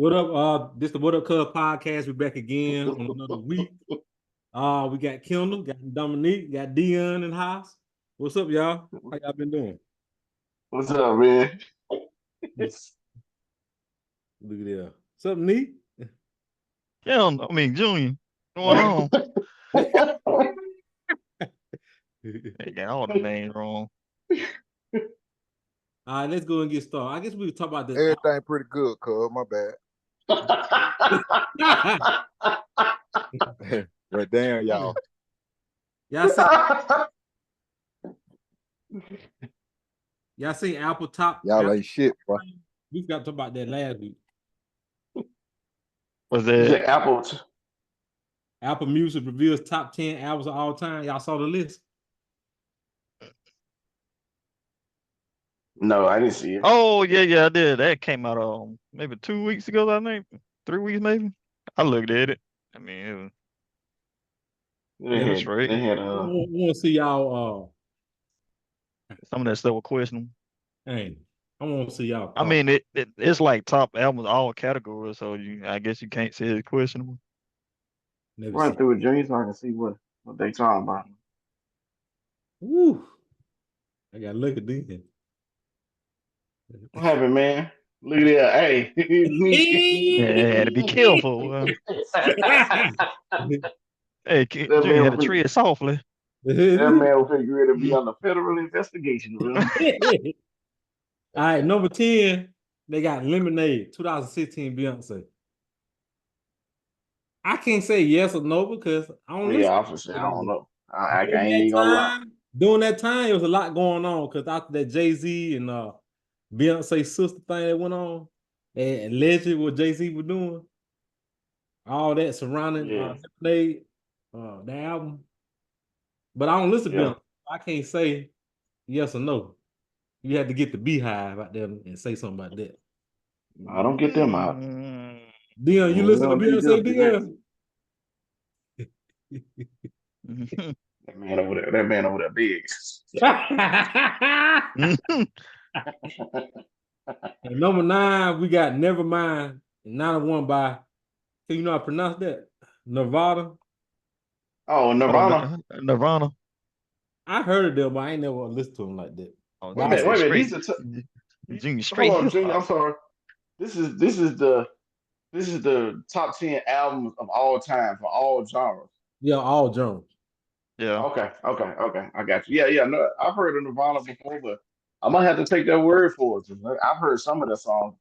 What up? This the What Up Cuz podcast. We're back again on another week. We got Kendall, got Dominique, got Dion in the house. What's up, y'all? How y'all been doing? What's up, man? Look at that. What's up, Neat? Yeah, I mean, Junior, what's going on? They got all the names wrong. All right, let's go and get started. I guess we could talk about this. Everything pretty good, cuz. My bad. But damn, y'all. Y'all seen Apple top? Y'all Apple, ain't shit, bro. we got to talk about that last week. Was You said that Apple Music reveals top 10 albums of all time. Y'all saw the list? No, I didn't see it. Oh, yeah, I did. That came out maybe 2 weeks ago, I think. 3 weeks, maybe. I looked at it. I mean, it was straight. They had I want to see y'all. Some of that stuff was questionable. Hey, I want to see y'all. I mean, it's like top albums, all categories, so I guess you can't say it's questionable. Run through it, Junior, so I can see what they talking about. Woo! I gotta look at these. What happened, man? Look at that. Hey. Yeah, had to be careful. Hey, Junior had to tread softly. That man was ready to be on the federal investigation, bro. All right, number 10, they got Lemonade, 2016 Beyonce. I can't say yes or no because I don't listen. Yeah, obviously, I don't know. I ain't even gonna lie. During that time, there was a lot going on because after that Jay-Z and Beyonce sister thing that went on, and allegedly what Jay-Z was doing, all that surrounding Lemonade, the album. But I don't listen to Beyonce. I can't say yes or no. You had to get the beehive out there and say something about that. I don't get them out. Dion, you listen to Beyonce, Dion? That man over there big. And number 9, we got Nevermind, 91 by, can you know how to pronounce that? Nevada. Oh, Nirvana. Nirvana. I heard of them, but I ain't never listened to them like that. Wait a minute. These are Junior straight. Hold on, Junior. I'm sorry. This is the top 10 albums of all time for all genres. Yeah, all genres. Yeah. Okay. I got you. Yeah. No, I've heard of Nirvana before, but I might have to take that word for it. I've heard some of the songs.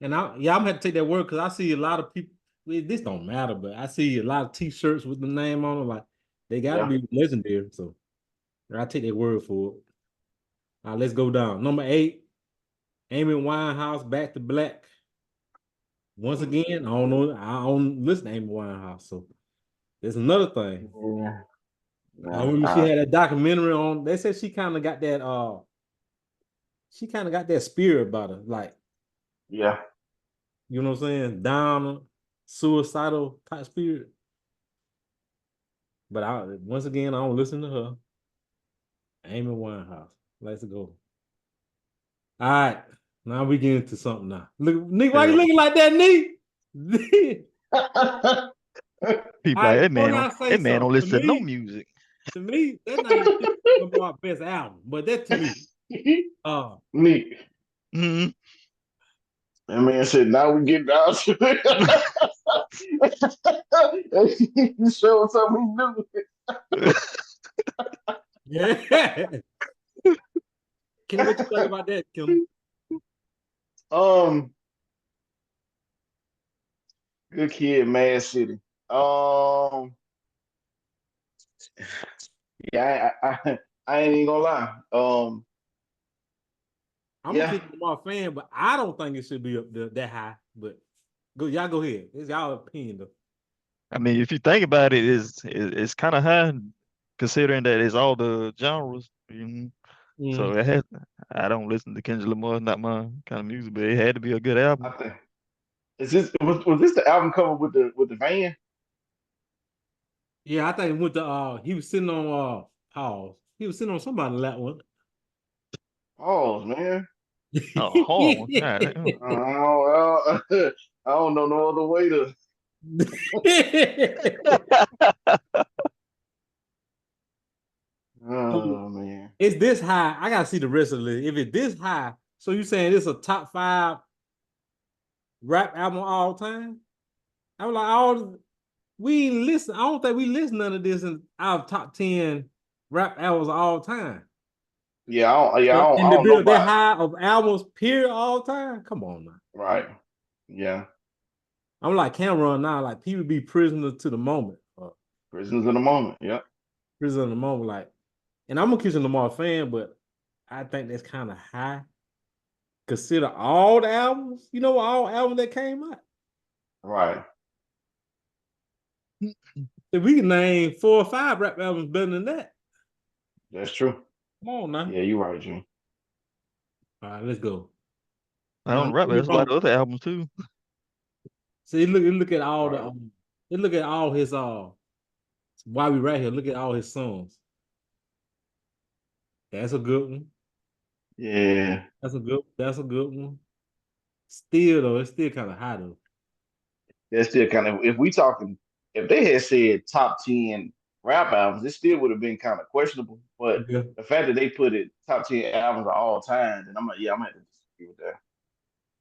And I'm gonna have to take that word because I see a lot of people. This don't matter, but I see a lot of T-shirts with the name on them. Like they gotta be legendary. So I take that word for it. All right, let's go down. Number 8, Amy Winehouse, Back to Black. Once again, I don't know. I don't listen to Amy Winehouse, so there's another thing. Yeah. I remember she had a documentary on. They said she kind of got that. She kind of got that spirit about her, like. Yeah. You know what I'm saying? Down, suicidal type spirit. But once again, I don't listen to her. Amy Winehouse. Let's go. All right. Now we get into something now. Look, Nick, why you looking like that, Nick? People like, that man don't listen to no music. To me, that's not even one of our best albums, but that to me. Nick. Mm-hmm. That man said, now we get down to it. He showed something he knew. Yeah. Kim, what you think about that, Kim? Good Kid, Mad City. Yeah, I ain't even gonna lie. I'm a Kendrick Lamar fan, but I don't think it should be up there that high. But y'all go ahead. It's y'all opinion though. I mean, if you think about it, it's kind of high considering that it's all the genres. So I don't listen to Kendrick Lamar, not my kind of music, but it had to be a good album. I think was this the album cover with the van? Yeah, I think with the he was sitting on pause. He was sitting on somebody's lap one. Pause, man. Oh, hold on. Oh, well, I don't know no other way to. Oh man. It's this high. I gotta see the rest of the list. If it's this high, so you saying it's a top 5 rap album all time? I'm like, we ain't listen. I don't think we listen none of this in our top 10 rap albums of all time. Yeah, I And the don't know bill that about. high of albums period all time. Come on now. Right. Yeah. I'm like Cameron now. Like people be prisoners to the moment. Prisoners in the moment. Yep. Prisoners in the moment. Like, and I'm a Kendrick Lamar fan, but I think that's kind of high. Consider all the albums. You know all albums that came out. Right. If we can name 4 or 5 rap albums better than that. That's true. Come on now. Yeah, you're right, Jim. All right, let's go. I don't rap. There's a lot of other albums too. See, look at all Right. look at all his why we right here. Look at all his songs. That's a good one. Yeah. That's a good one. Still though, it's still kind of high though. That's still kind of if they had said top 10 rap albums, it still would have been kind of questionable. But Yeah. the fact that they put it top 10 albums of all time, then I'm like, yeah, I'm gonna have to disagree with that.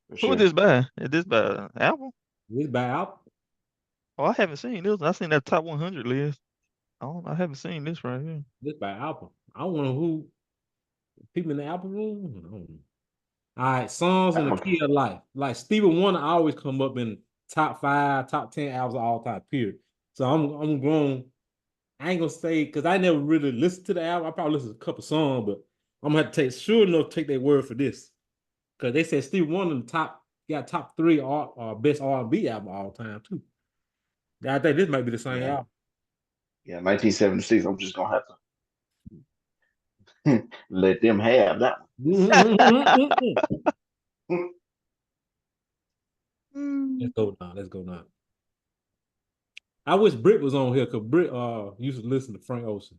For Who sure. is this by? Is this by album? This by album. Oh, I haven't seen this. I seen that top 100 list. I haven't seen this right here. This by album. I don't know who people in the album room. I don't know. All right, songs in the key of life. Like Stevie Wonder always come up in top 5, top 10 albums of all time, period. So I'm going, I ain't gonna say because I never really listened to the album. I probably listened to a couple songs, but I'm gonna have to take their word for this. Because they said Stevie Wonder in the top 3 best R&B album of all time, too. I think this might be the same album. Yeah, 1976. I'm just gonna have to let them have that one. Let's go now. I wish Britt was on here because Britt used to listen to Frank Ocean.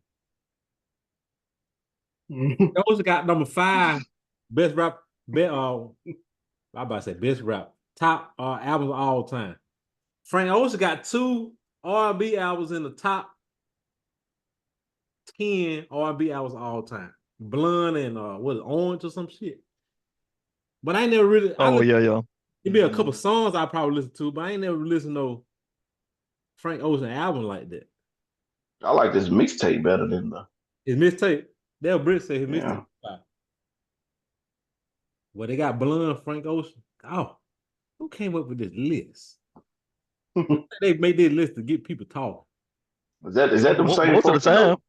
Frank Ocean got number 5 best rap, I'm about to say best rap, top albums of all time. Frank Ocean got 2 R&B albums in the top 10 R&B albums of all time. Blonde and Orange or some shit. But I ain't never really. Yeah. It'd be a couple songs I probably listen to, but I ain't never listened to no Frank Ocean album like that. I like this mixtape better than the His mixtape. Dale Britt said his Yeah. mixtape. Well, they got Blonde, Frank Ocean. Oh, who came up with this list? They made this list to get people talking. Is that the same Most of the folks that time. don't-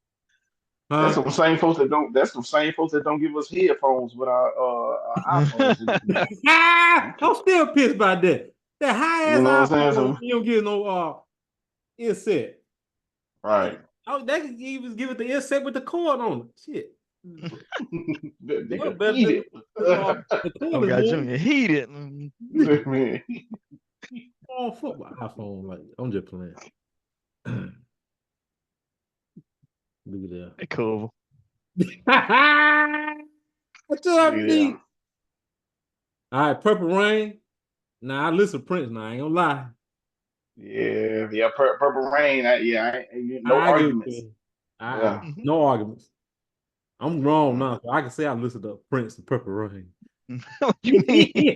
That's the same folks that don't. That's the same folks that don't give us headphones with our iPhones. I'm still pissed about that. That high ass You know what I'm iPhone, saying? you don't get no earset. Right. Oh, they can even give it the earset with the cord on it. Shit. They Well, can better eat than it. the Oh, cord got is Junior heated. on foot my iPhone. Like I'm just playing. Look at that. Hey, cool. What's up, Yeah. D? All right, Purple Rain. Nah, I listen to Prince now. I ain't gonna lie. Yeah. Purple Rain. No I give it arguments. to him. Yeah. No arguments. I'm grown now, so I can say I listen to Prince and Purple Rain. What you mean? You're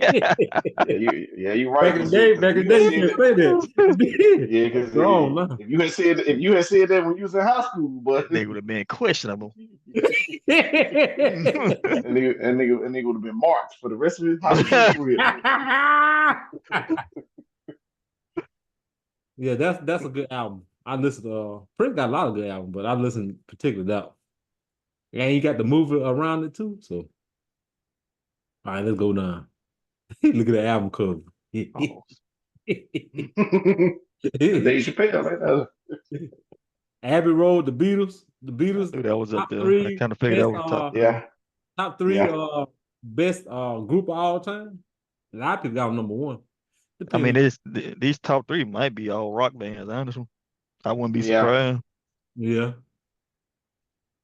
right. Back in the day, you can say that. Yeah, because Grown now. if you had said that when you was in high school, but They would have been questionable. and nigga would have been marked for the rest of his high school career. Yeah, that's a good album. I listened to Prince got a lot of good albums, but I listened particularly that one. And you got the movie around it too. So all right, let's go now. Look at the album cover. Oh. Dave Chappelle, right? Abbey Road, the Beatles. The I Beatles. knew that was up Top there. I 3 kind of figured that best, was top 3. Yeah. top 3 Yeah. best group of all time. A lot of people got number 1. I mean, Depends. these top 3 might be all rock bands, honestly. I wouldn't be Yeah. surprised. Yeah.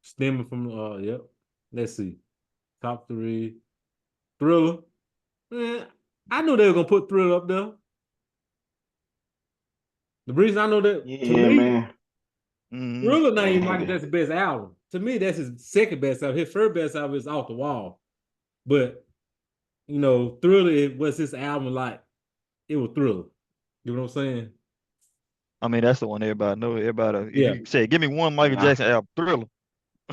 Stemming from yep. Let's see. Top 3. Thriller. Man, I knew they were gonna put Thriller up there. The reason I know that, to Yeah, me, man. Thriller not even Man. Michael Jackson's best album. To me, that's his second best album. His first best album is Off the Wall. But, you know, Thriller was his album like, it was Thriller. You know what I'm saying? I mean, that's the one everybody know. Everybody, if Yeah. you say, give me one Michael Yeah. Jackson album, Thriller.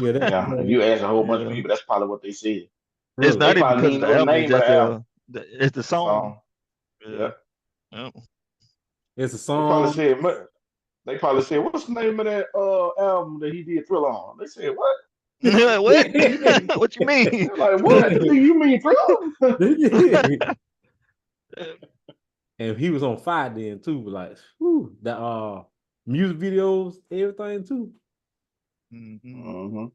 Yeah, that's Yeah. If you ask a whole bunch of Yeah. people, that's probably what they said. It's Thriller. not They even probably because didn't of the know the album. It's name of just the album. it's the song. Yeah. Yep. It's a They probably song. said, what's the name of that album that he did Thriller on? They said, what? What? What you mean? They're like, what? Do you mean Thriller? And he was on fire then too, like whew, the music videos, everything too. Mm-hmm.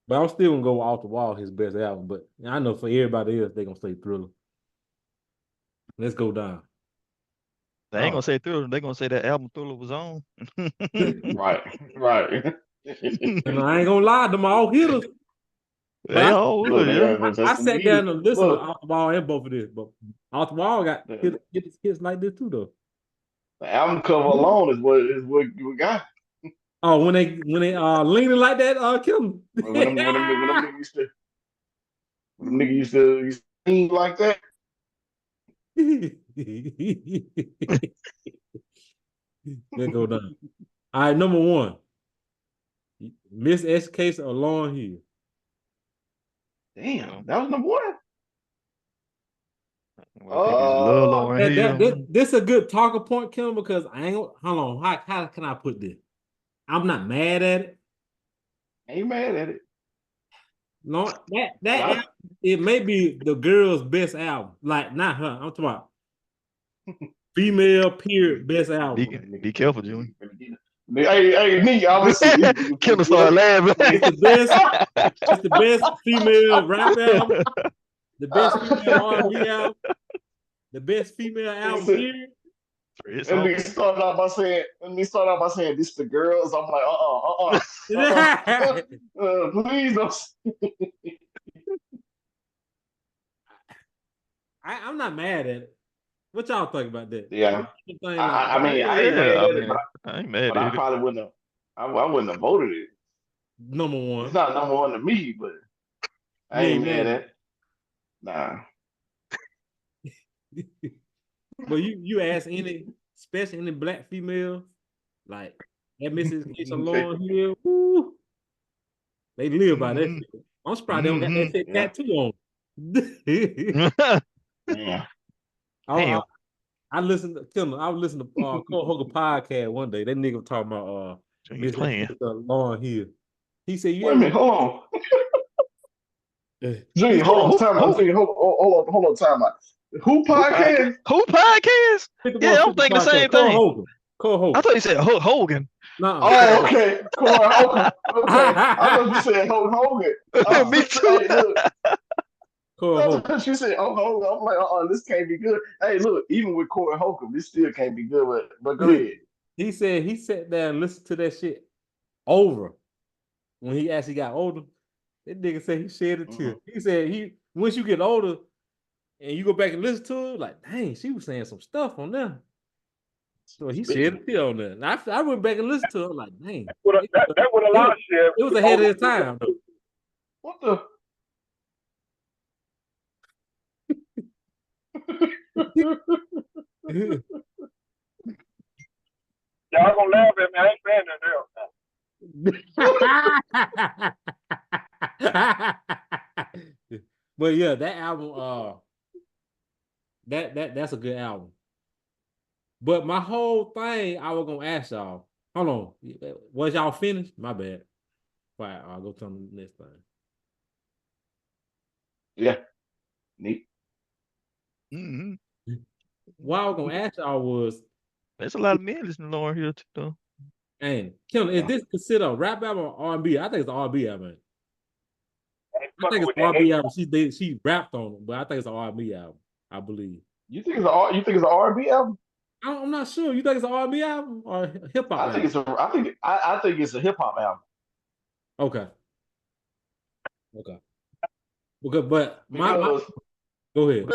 But I'm still gonna go Off the Wall, his best album. But I know for everybody else, they're gonna say Thriller. Let's go down. They ain't gonna say Thriller. They gonna say that album Thriller was on. Right. And I ain't gonna lie, them all hitters. They all would, yeah. I sat down and listened to Look, Off the Wall and both of this, but Off the Wall got hits like this too though. the album cover alone is what we got. Oh, when they leaning like that, kill them. When them niggas used to sing like that. Let's go down. All right, number one. Miss S Case or Lauryn Hill. Damn, that was number one. Well, I think it's Lil Lauryn Hill. This a good talking point, Kim, because I ain't hold on. How can I put this? I'm not mad at it. Ain't mad at it. No, that album, it may be the girl's best album. Like not her. I'm talking about female period best album. Be careful, Junior. Hey, me, obviously. Killer started laughing. It's the best female rap album. The best female R&B album. The best female album period. And we started out by saying, this the girls. I'm like, please don't. I'm not mad at it. What y'all think about that? Yeah. I mean, I ain't mad at it, but I probably wouldn't have. I wouldn't have voted it. Number one. It's not number one to me, but I ain't mad at it. Nah. But you ask any, especially any black female, like that Mrs. Keisha Lauryn Hill, woo, they live by that shit. I'm surprised they don't got that shit tattoo on. Yeah. I listened to Kim. I was listening to Cole Hogan podcast one day. That nigga was talking about Mrs. Keisha Lauryn Hill. He said, "Wait a minute, hold on." Junior, hold on, time out. Hold on, time out. Who podcast? Who podcast? Yeah, I'm thinking the same thing. Cole Hogan. I thought you said Hogan. No. Oh, okay. Cole Hogan. Okay. I thought you said Hulk Hogan. Me too. Hey, look. Cole Hogan. She said, "Oh, Hogan." I'm like, this can't be good. Hey, look, even with Corey Holcomb, this still can't be good. But go ahead. He said he sat there and listened to that shit over when he actually got older. That nigga said he shed a tear. He said once you get older and you go back and listen to it, like, dang, she was saying some stuff on there. So he shed a tear on that. And I went back and listened to it, like, dang. That would a lot share. It was ahead of his time. What the? Y'all gonna laugh at me. I ain't saying that else. But yeah, that album, that's a good album. But my whole thing, I was gonna ask y'all. Hold on, was y'all finished? My bad. All right, I'll go to the next thing. Yeah, neat. What I was gonna ask y'all was, there's a lot of men listening to Lauryn Hill too, though. And Kim, is this considered a rap album or R&B? I think it's an R&B album. I think it's an R&B album. She rapped on it, but I think it's an R&B album. I believe. You think it's an R&B album? I'm not sure. You think it's an R&B album or hip hop? I think it's a hip hop album. Okay. But go ahead. I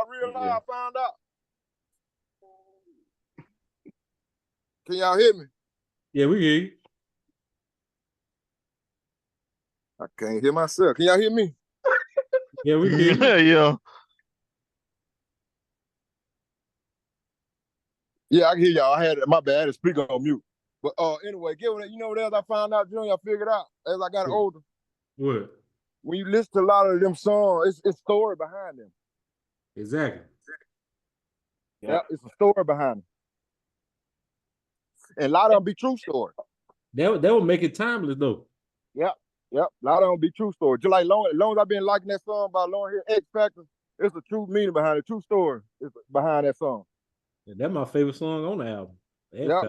realized I found out. Can y'all hear me? Yeah, we hear you. I can't hear myself. Can y'all hear me? Yeah, we hear you. Yeah. Yeah, I can hear y'all. My bad. I had to speak on mute. But anyway, you know what else I found out, Junior? I figured out as I got older. What? When you listen to a lot of them songs, it's story behind them. Exactly. Yeah, it's a story behind them. And a lot of them be true stories. That would make it timeless though. Yep. A lot of them be true stories. Just like long as I've been liking that song by Lauren Hill, X Factor, it's a true meaning behind it, true story is behind that song. And that's my favorite song on the album. Yeah.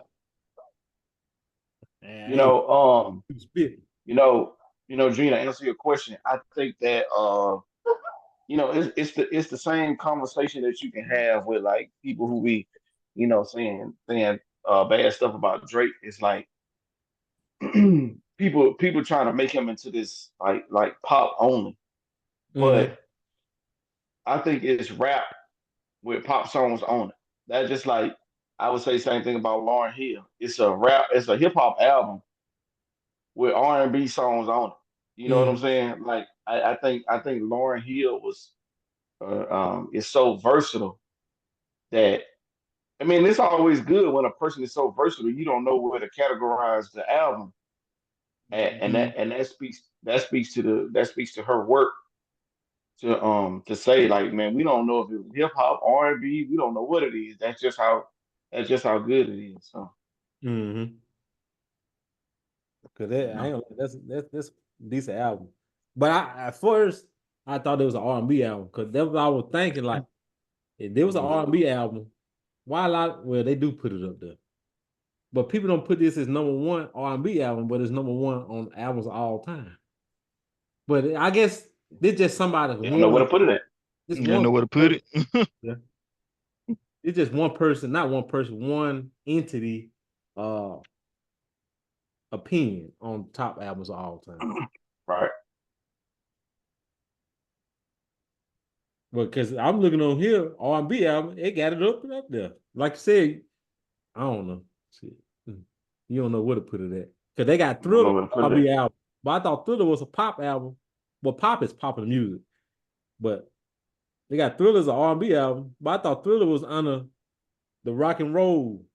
You know, spit. Gina, to answer your question, I think that it's the same conversation that you can have with like people who be, saying bad stuff about Drake. It's like people trying to make him into this like pop only, but I think it's rap with pop songs on it. That's just like I would say same thing about Lauryn Hill. It's a hip hop album with R&B songs on it. You know what I'm saying? Like I think Lauryn Hill was is so versatile that I mean it's always good when a person is so versatile you don't know where to categorize the album and that speaks to her work to say like man we don't know if it's hip hop R&B we don't know what it is that's just how good it is so. Cause that's a decent album. But at first I thought it was an R&B album because that's what I was thinking. Like if there was an R&B album, why they do put it up there. But people don't put this as number one R&B album, but it's number one on albums of all time. But I guess this just somebody You don't know where to put it at. You don't know where to put it. Yeah. It's just one person, not one person, one entity opinion on top albums of all time. Right. Because I'm looking on here, R&B album, it got it up and up there. Like you said, I don't know. Shit. You don't know where to put it at. Because they got Thriller R&B album. But I thought Thriller was a pop album. Well, pop is popular music. But they got Thriller's an R&B album. But I thought Thriller was under the rock and roll.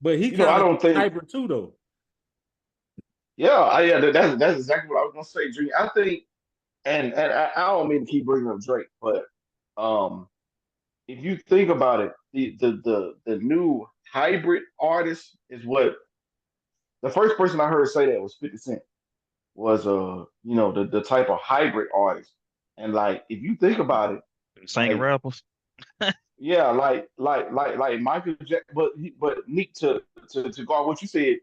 But he kind of I don't think hybrid too, though. Yeah, that's exactly what I was gonna say, Dream. I think, and I don't mean to keep bringing up Drake, but if you think about it, the new hybrid artist is what the first person I heard say that was 50 Cent was the type of hybrid artist, and like if you think about it, Singing rappers. Yeah, like Michael Jackson, but Nick to go on what you said,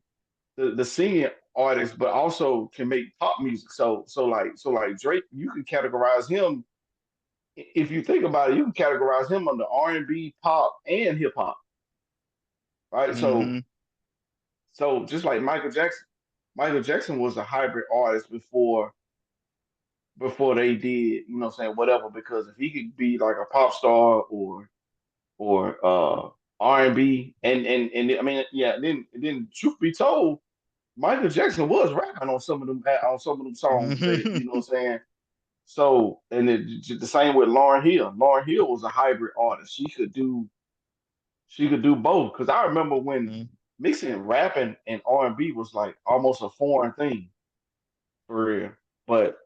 the singing artist, but also can make pop music. So like Drake, you can categorize him. If you think about it, you can categorize him under R&B, pop, and hip hop, right? So just like Michael Jackson was a hybrid artist before they did, saying whatever. Because if he could be like a pop star or R&B and I mean then truth be told, Michael Jackson was rapping on some of them songs that you know what I'm saying. So and the same with Lauryn Hill. Lauryn Hill was a hybrid artist. She could do both because I remember when mixing rapping and R&B was like almost a foreign thing for real, but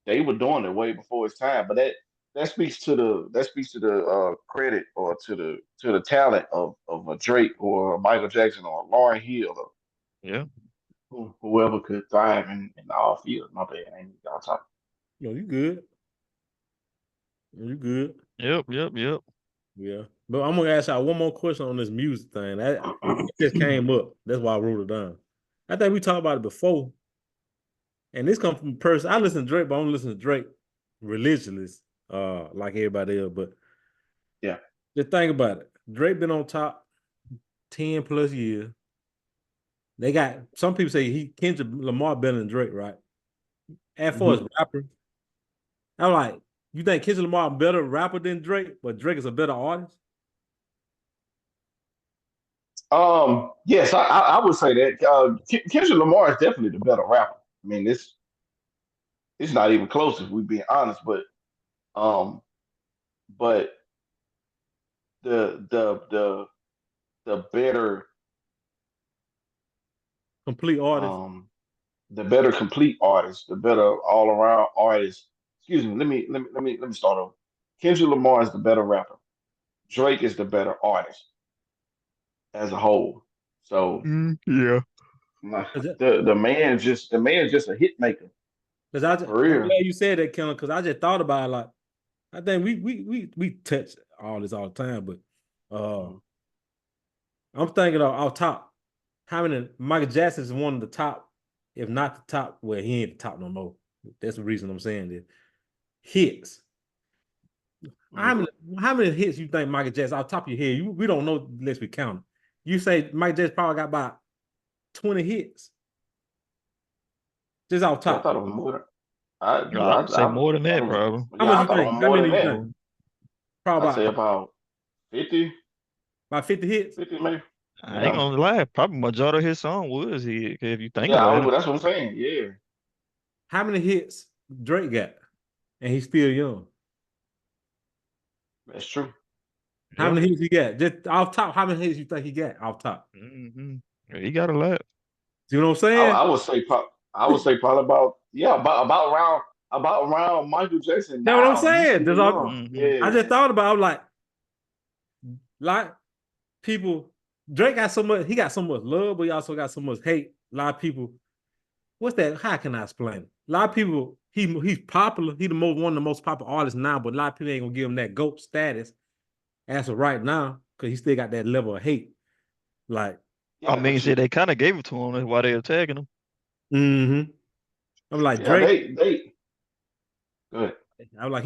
they were doing it way before its time. But that speaks to the credit or to the talent of a Drake or a Michael Jackson or a Lauryn Hill or whoever could thrive in all fields. My bad, I ain't y'all talking. No, you good. You good. Yep. Yeah. But I'm gonna ask y'all one more question on this music thing. That it just came up. That's why I wrote it down. I think we talked about it before. And this comes from a person. I listen to Drake, but I don't listen to Drake religiously, like everybody else. But yeah, just think about it. Drake been on top 10 plus years. They got some people say Kendrick Lamar better than Drake, right? As far as rapper, I'm like, you think Kendrick Lamar a better rapper than Drake, but Drake is a better artist? Yes, I would say that. Kendrick Lamar is definitely the better rapper. I mean, it's not even close if we're being honest, um, but the the the the better Complete artist. um the better complete artist, the better all around artist. Excuse me. Let me start over. Kendrick Lamar is the better rapper. Drake is the better artist as a whole. So Yeah. the man just a hit maker for I'm real. glad you said that, Kendall, because I just thought about it, like I think we touch all this all the time, but Mhm. I'm thinking of our top. How many Michael Jackson is one of the top, if not the top, well, he ain't the top no more. That's the reason I'm saying this. Hits. How Mhm. many how many hits you think Michael Jackson off the top of your head? We don't know unless we count. You say Michael Jackson probably got about 20 hits. Just off Yeah, I top. thought it was more than I I would say more than thought that, it was probably. How yeah, much I you thought it think? was How more than many you that. think? Probably I'd say about 50, about 50 hits. 50 maybe. I ain't Yeah. gonna lie. Probably majority of his song was he. If you think Yeah, about it. that's what I'm saying. Yeah, How many hits Drake got? And he's still young. that's true. How Yeah. many hits he got? Just off top, how many hits you think he got off top? Yeah, he got a lot. See what I'm I, saying? I would say I would say probably about yeah, about around Michael Jackson That's what I'm now. He's saying. still young. I Yeah. just thought about it, I'm like people, Drake got so much, he got so much love, but he also got so much hate. A lot of people, what's that? How can I explain it? A lot of people, he's popular. He one of the most popular artists now, but a lot of people ain't gonna give him that GOAT status as of right now, because he still got that level of hate. Like, I Yeah, mean, but shit, they kind of gave it to him. That's why they attacking him. mm-hmm. I'm like yeah, Drake. they good. I'm like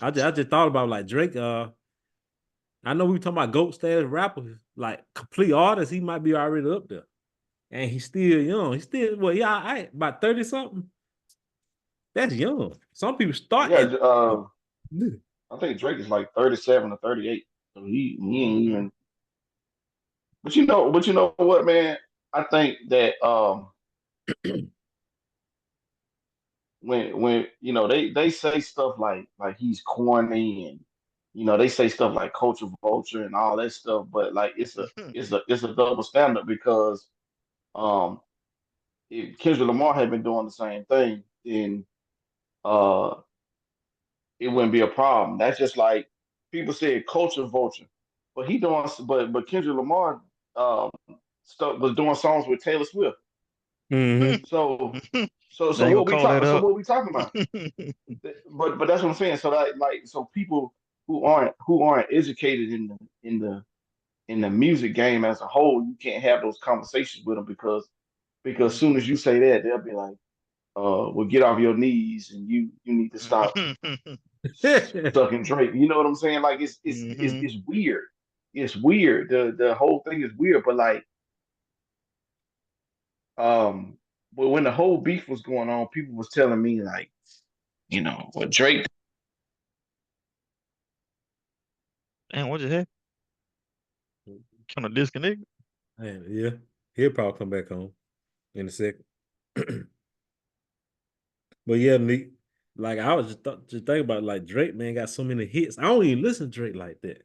I just thought about like Drake. I know we talking about GOAT status rappers, like complete artists. He might be already up there, and he's still young. He's still about 30 something. That's young. Some people start Yeah, at. I think Drake is like 37 or 38. So he ain't Hmm even but you know what, man? I think that when they say stuff like he's corny and they say stuff like culture vulture and all that stuff, but like it's a double standard because um if Kendrick Lamar had been doing the same thing, then uh it wouldn't be a problem. That's just like people say culture vulture, but but Kendrick Lamar um was doing songs with Taylor Swift. Mm-hmm. So so They ain't gonna what we call that talk so up. what we talking about? But that's what I'm saying. So so people who aren't educated in the music game as a whole, you can't have those conversations with them because as soon as you say that, they'll be like, well, get off your knees and you need to stop sucking Drake. You know what I'm saying? Like it's weird. It's weird. The whole thing is weird. But like um, but when the whole beef was going on, people was telling me like, what Drake. And what the heck? Kind of disconnect. Man, yeah, he'll probably come back home in a second. But yeah, Nick, like I was just thinking about like Drake, man, got so many hits. I don't even listen to Drake like that,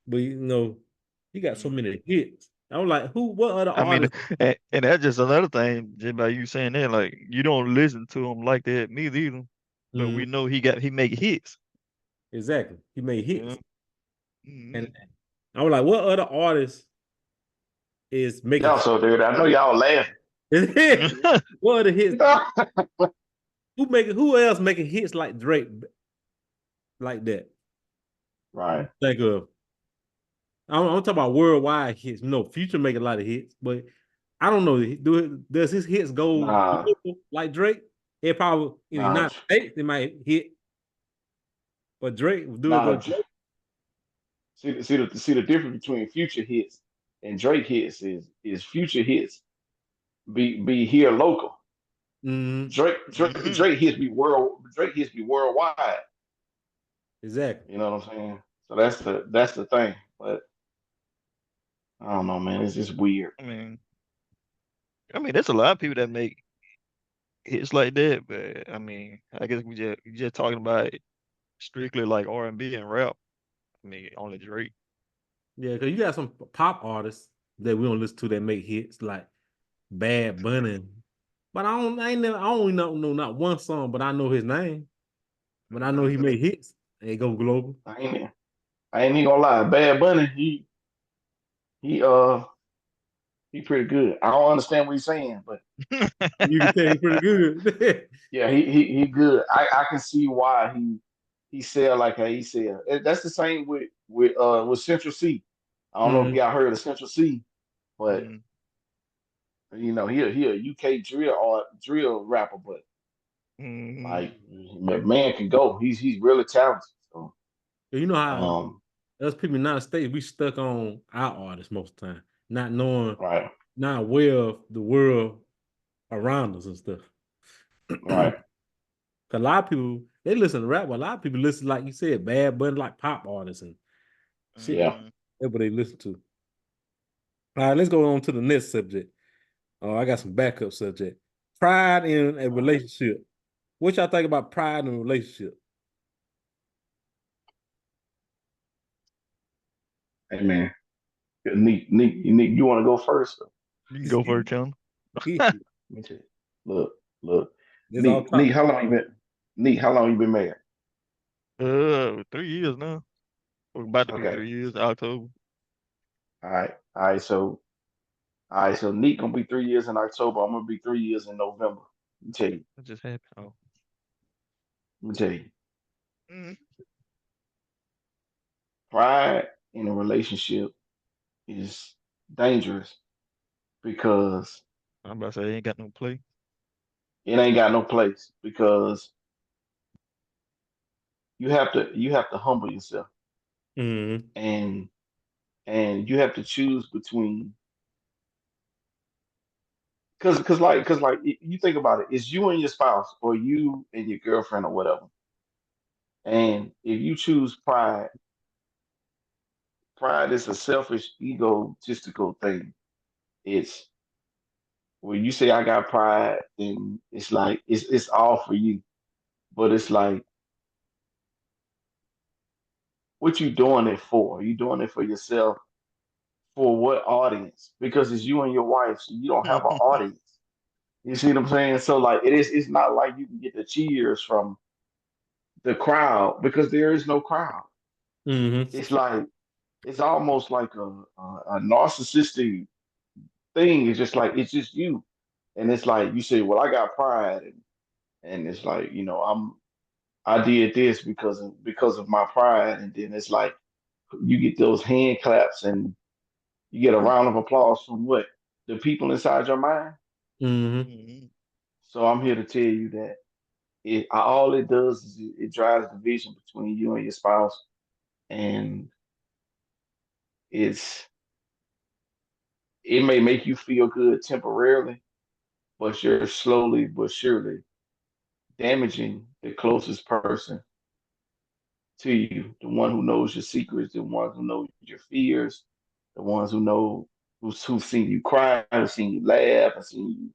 but he got so many hits. I was like, what other I mean, artists? and that's just another thing. Just by you saying that, like you don't listen to him like that, me either. But we Mhm. know he make hits. Exactly, he made Yeah. hits, and I was like, what other artists is making Y'all hits? so dude, I know y'all laughing. What other hits? Who else making hits like Drake like that? Right. Think of. I'm talking about worldwide hits. Future make a lot of hits, but I don't know. Does his hits go Nah, global like Drake? It probably in the nah, United States it might hit, but Drake do it go nah. global? See the difference between future hits and Drake hits is future hits be here local. Mm-hmm. Drake hits be worldwide. Exactly. You know what I'm saying? So that's the thing. But I don't know, man. It's just weird. I mean, there's a lot of people that make hits like that, but I mean, I guess we just talking about strictly like R&B and rap. I mean, only Drake. Yeah, because you got some pop artists that we don't listen to that make hits like Bad Bunny. But I don't know not one song, but I know his name. But I know he made hits and go global. I ain't even gonna lie. Bad Bunny, he uh he pretty good. I don't understand what he's saying, but You can tell he's pretty good. yeah, he good. I can see why he sell like how he sell. That's the same with Central C. I don't know if Mhm. y'all heard of Central C, but Mm, you know he a UK drill rapper, but mm, like man can go. He's really talented. So You know how um us people in the United States, we stuck on our artists most of the time, not knowing, right not aware of the world around us and stuff. right A lot of people, they listen to rap, but a lot of people listen, like you said, Bad Bunny, like pop artists and shit. yeah. mm. That's what they listen to. All right, let's go on to the next subject. Oh, I got some backup subject. Pride in a relationship. What y'all think about pride in a relationship? Hey man, Nick, you want to go first? You can go for it, Tim. Let me tell you. Look. It's all Neat, top. how long you been? Neat, how long you been married? 3 years now. We're about to be Okay. 3 years, October. All right. So Neat gonna be 3 years in October. I'm gonna be 3 years in November. Let me tell you. What just happened? Oh. Let me tell you. Mm. Pride in a relationship is dangerous because I'm about to say, I ain't got no play. it ain't got no place because you have to humble yourself Mhm. and you have to choose between because you think about it, it's you and your spouse or you and your girlfriend or whatever. And if you choose pride is a selfish, egotistical thing. It's when you say I got pride, then it's like it's all for you. But it's like, what you doing it for? You doing it for yourself? For what audience? Because it's you and your wife, so you don't have an audience. You see what I'm saying? So like it's not like you can get the cheers from the crowd because there is no crowd. Mhm. It's like it's almost like a narcissistic thing. It's just like it's just you. And it's like you say, well, I got pride, and it's like I did this because of my pride, and then it's like you get those hand claps and you get a round of applause from what the people inside your mind. Mhm. Mhm. So I'm here to tell you that all it does is it drives division between you and your spouse, and it's it may make you feel good temporarily, but you're slowly but surely damaging the closest person to you, the one who knows your secrets, the one who knows your fears, the ones who know who've seen you cry, who've seen you laugh, and seen you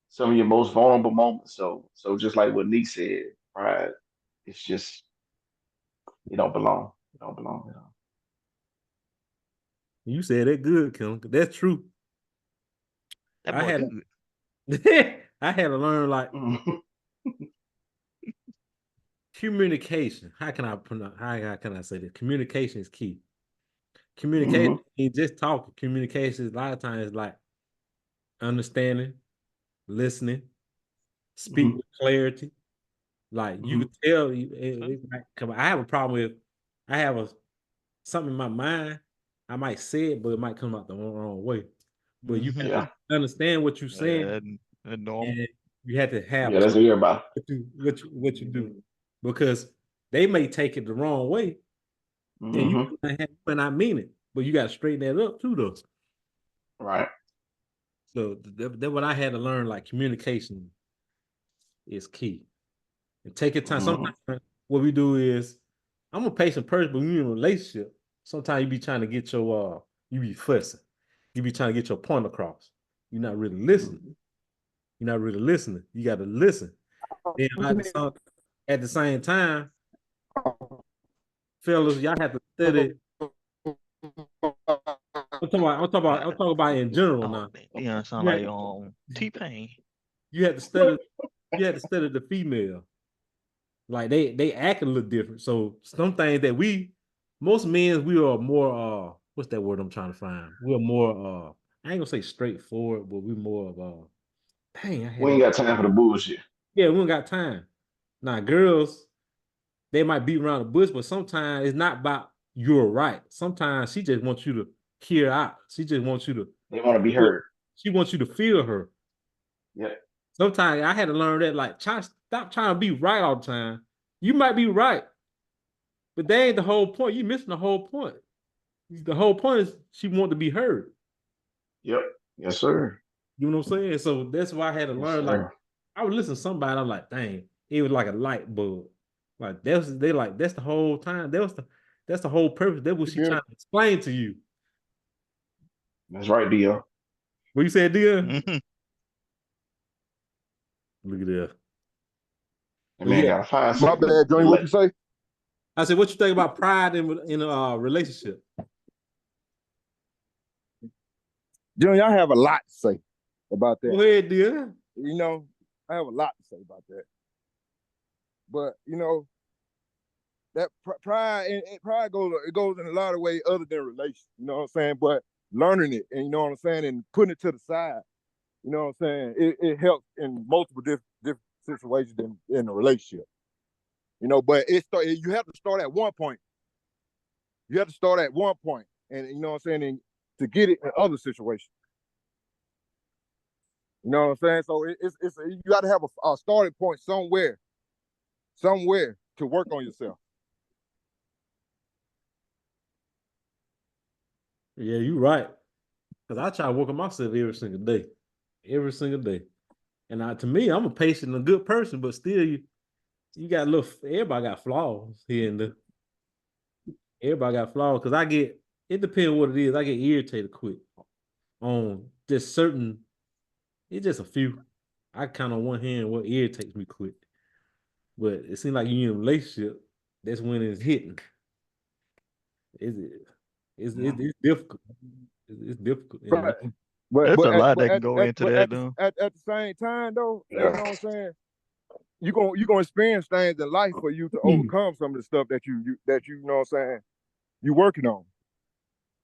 some of your most vulnerable moments. So just like what Nick said, pride, it's just it don't belong. It don't belong at all. You said that good, Kim. That's true. That I boy had good. I had to learn like Mhm. communication. How can I pronounce? How can I say this? Communication is key. Communication Mhm. ain't just talking. Communication is a lot of times like understanding, listening, speak Mhm. with clarity. Like you Mhm. could tell, Huh? come I have a problem with. I have something in my mind. I might say it, but it might come out the wrong way. But you have Mhm. to Yeah. understand what you're saying, Yeah, that normal. and you have to have Yeah. That's everybody. what you do because they may take it the wrong way, and Mhm. you may not mean it, but you got to straighten that up too, though. Right. So that what I had to learn. Like communication is key, and take your time. Mhm. Sometimes what we do is, I'm a patient person, but when you're in a relationship, sometimes you be trying to get your You be fussing. You be trying to get your point across. You're not really listening. You're not really listening. You got to listen. Then at the same time, fellas, y'all have to study. I'm talking about in general now. Yeah, sound like T-Pain. You have to study. You have to study the female. Like they act a little different. So some things that most men, we are more what's that word I'm trying to find? We're more I ain't gonna say straightforward, but we're more of dang, we ain't got time for the bullshit. Yeah, we don't got time. Now, girls, they might beat around the bush, but sometimes it's not about you're right. Sometimes she just wants you to hear out. She just wants you to. They want to be heard. She wants you to feel her. Yeah. Sometimes I had to learn that, like, stop trying to be right all the time. You might be right, but that ain't the whole point. You missing the whole point. The whole point is she want to be heard. Yep. Yes, sir. You know what I'm saying? So that's why I had to learn. Like, I would listen to somebody. I'm like, dang, it was like a light bulb. Like that's the whole time. That's the whole purpose. That's what she trying to explain to you. That's right, Dio. What you said, Dio? Look at that. That man got a 5 My bad, Johnny. What you say? I said, what you think about pride in a relationship? Johnny, I have a lot to say about that. Go ahead, Dio. You know, I have a lot to say about that. But you know, that pride goes in a lot of ways other than relation. You know what I'm saying? But learning it, and you know what I'm saying, and putting it to the side. You know what I'm saying? It helps in multiple different situations in a relationship. You know, but you have to start at one point. You have to start at one point, and you know what I'm saying, and to get it in other situations. You know what I'm saying? So it's you got to have a starting point somewhere to work on yourself. Yeah, you're right. Because I try to work on myself every single day. Every single day. And to me, I'm a patient and a good person, but still you got everybody got flaws here and there. Everybody got flaws. Because it depends what it is. I get irritated quick on just it's just a few. I count on one hand what irritates me quick. But it seems like you're in a relationship, that's when it's hitting. It's difficult. It's difficult. Right. But a lot that can go into that, though. At the same time, though, you know what I'm saying? You're gonna experience things in life for you to overcome some of the stuff that you know what I'm saying, you working on.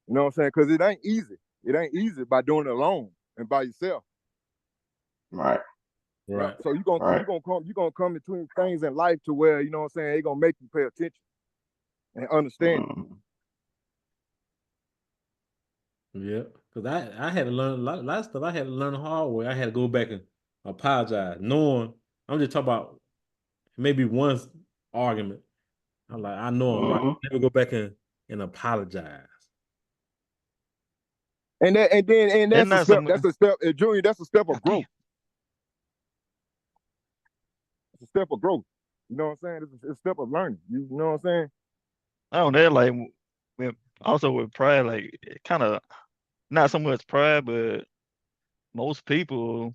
You know what I'm saying? Because it ain't easy. It ain't easy by doing it alone and by yourself. Right. Right. So you're gonna come between things in life to where, you know what I'm saying, they're gonna make you pay attention and understand. Yeah, because I had to learn a lot of stuff. I had to learn the hard way. I had to go back and apologize, knowing I'm just talking about maybe one argument. I'm like, I know I'm right. Never go back and apologize. And that's a step. That's a step, Junior. That's a step of growth. It's a step of growth. You know what I'm saying? It's a step of learning. You know what I'm saying? I don't know, like also with pride, like kind of not so much pride, but most people